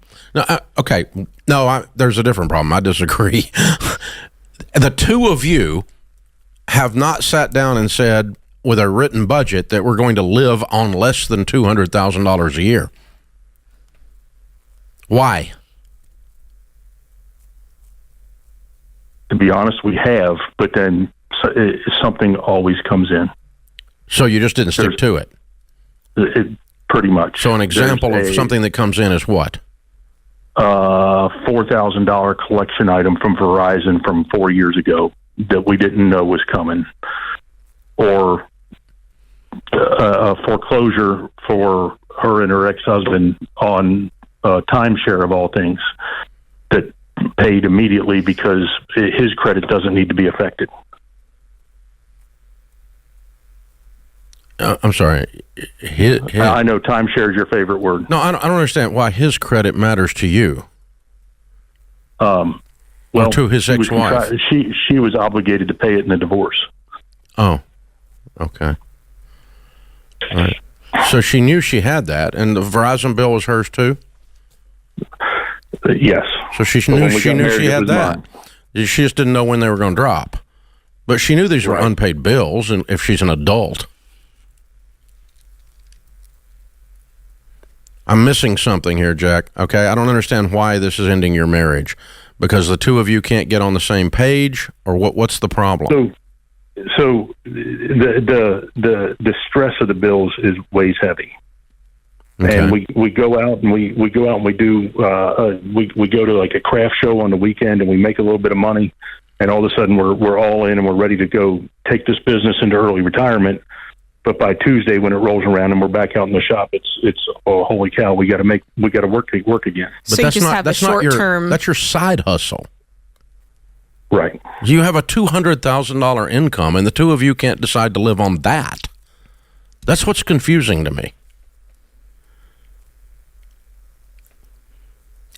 No, there's a different problem. I disagree. The two of you have not sat down and said with a written budget that we're going to live on less than $200,000 a year. Why? To be honest, we have, but then something always comes in. So you just didn't stick to it? Pretty much. So an example of something that comes in is what? $4,000 collection item from Verizon from 4 years ago that we didn't know was coming, or a foreclosure for her and her ex-husband on timeshare of all things that paid immediately because his credit doesn't need to be affected. I'm sorry. I know timeshare is your favorite word. No, I don't understand why his credit matters to you. Well, or to his ex-wife. She was obligated to pay it in the divorce. Oh, okay. All right. So she knew she had that, and the Verizon bill was hers too? Yes. So she knew she had that. Mine. She just didn't know when they were going to drop. But she knew these were unpaid bills, and if she's an adult. I'm missing something here, Jack. Okay, I don't understand why this is ending your marriage. Because the two of you can't get on the same page, or what's the problem? So the stress of the bills weighs heavy. Okay. And we go out and we do we go to like a craft show on the weekend, and we make a little bit of money, and all of a sudden we're all in and we're ready to go take this business into early retirement. But by Tuesday, when it rolls around and we're back out in the shop, it's oh, holy cow, we got to work again. So you just have a short term. That's your side hustle, right? You have a $200,000 income, and the two of you can't decide to live on that. That's what's confusing to me.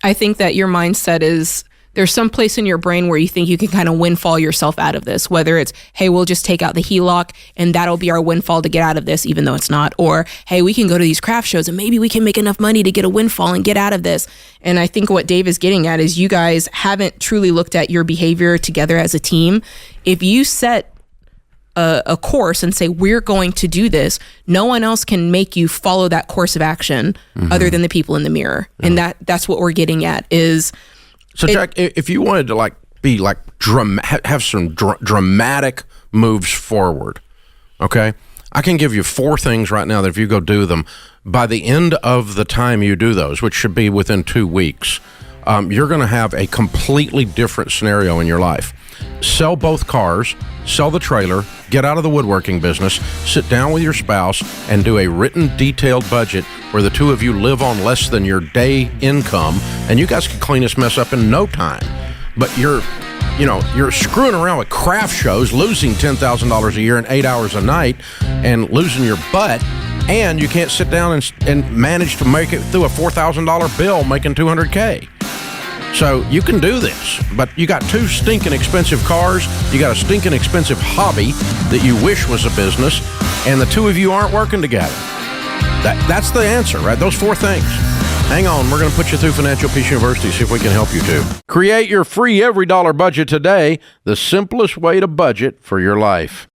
I think that your mindset is. There's some place in your brain where you think you can kind of windfall yourself out of this, whether it's, hey, we'll just take out the HELOC and that'll be our windfall to get out of this, even though it's not. Or, hey, we can go to these craft shows and maybe we can make enough money to get a windfall and get out of this. And I think what Dave is getting at is you guys haven't truly looked at your behavior together as a team. If you set a course and say, we're going to do this, no one else can make you follow that course of action other than the people in the mirror. Yeah. And that's what we're getting at is... So, Jack, if you wanted to have some dramatic moves forward, okay, I can give you 4 things right now that if you go do them, by the end of the time you do those, which should be within 2 weeks, you're going to have a completely different scenario in your life. Sell both cars, sell the trailer, get out of the woodworking business, sit down with your spouse, and do a written, detailed budget where the two of you live on less than your day income, and you guys can clean this mess up in no time. But you're screwing around with craft shows, losing $10,000 a year and 8 hours a night, and losing your butt, and you can't sit down and manage to make it through a $4,000 bill making $200K. So you can do this, but you got 2 stinking expensive cars, you got a stinking expensive hobby that you wish was a business, and the two of you aren't working together. That's the answer, right? Those 4 things. Hang on, we're going to put you through Financial Peace University, see if we can help you too. Create your free every dollar budget today, the simplest way to budget for your life.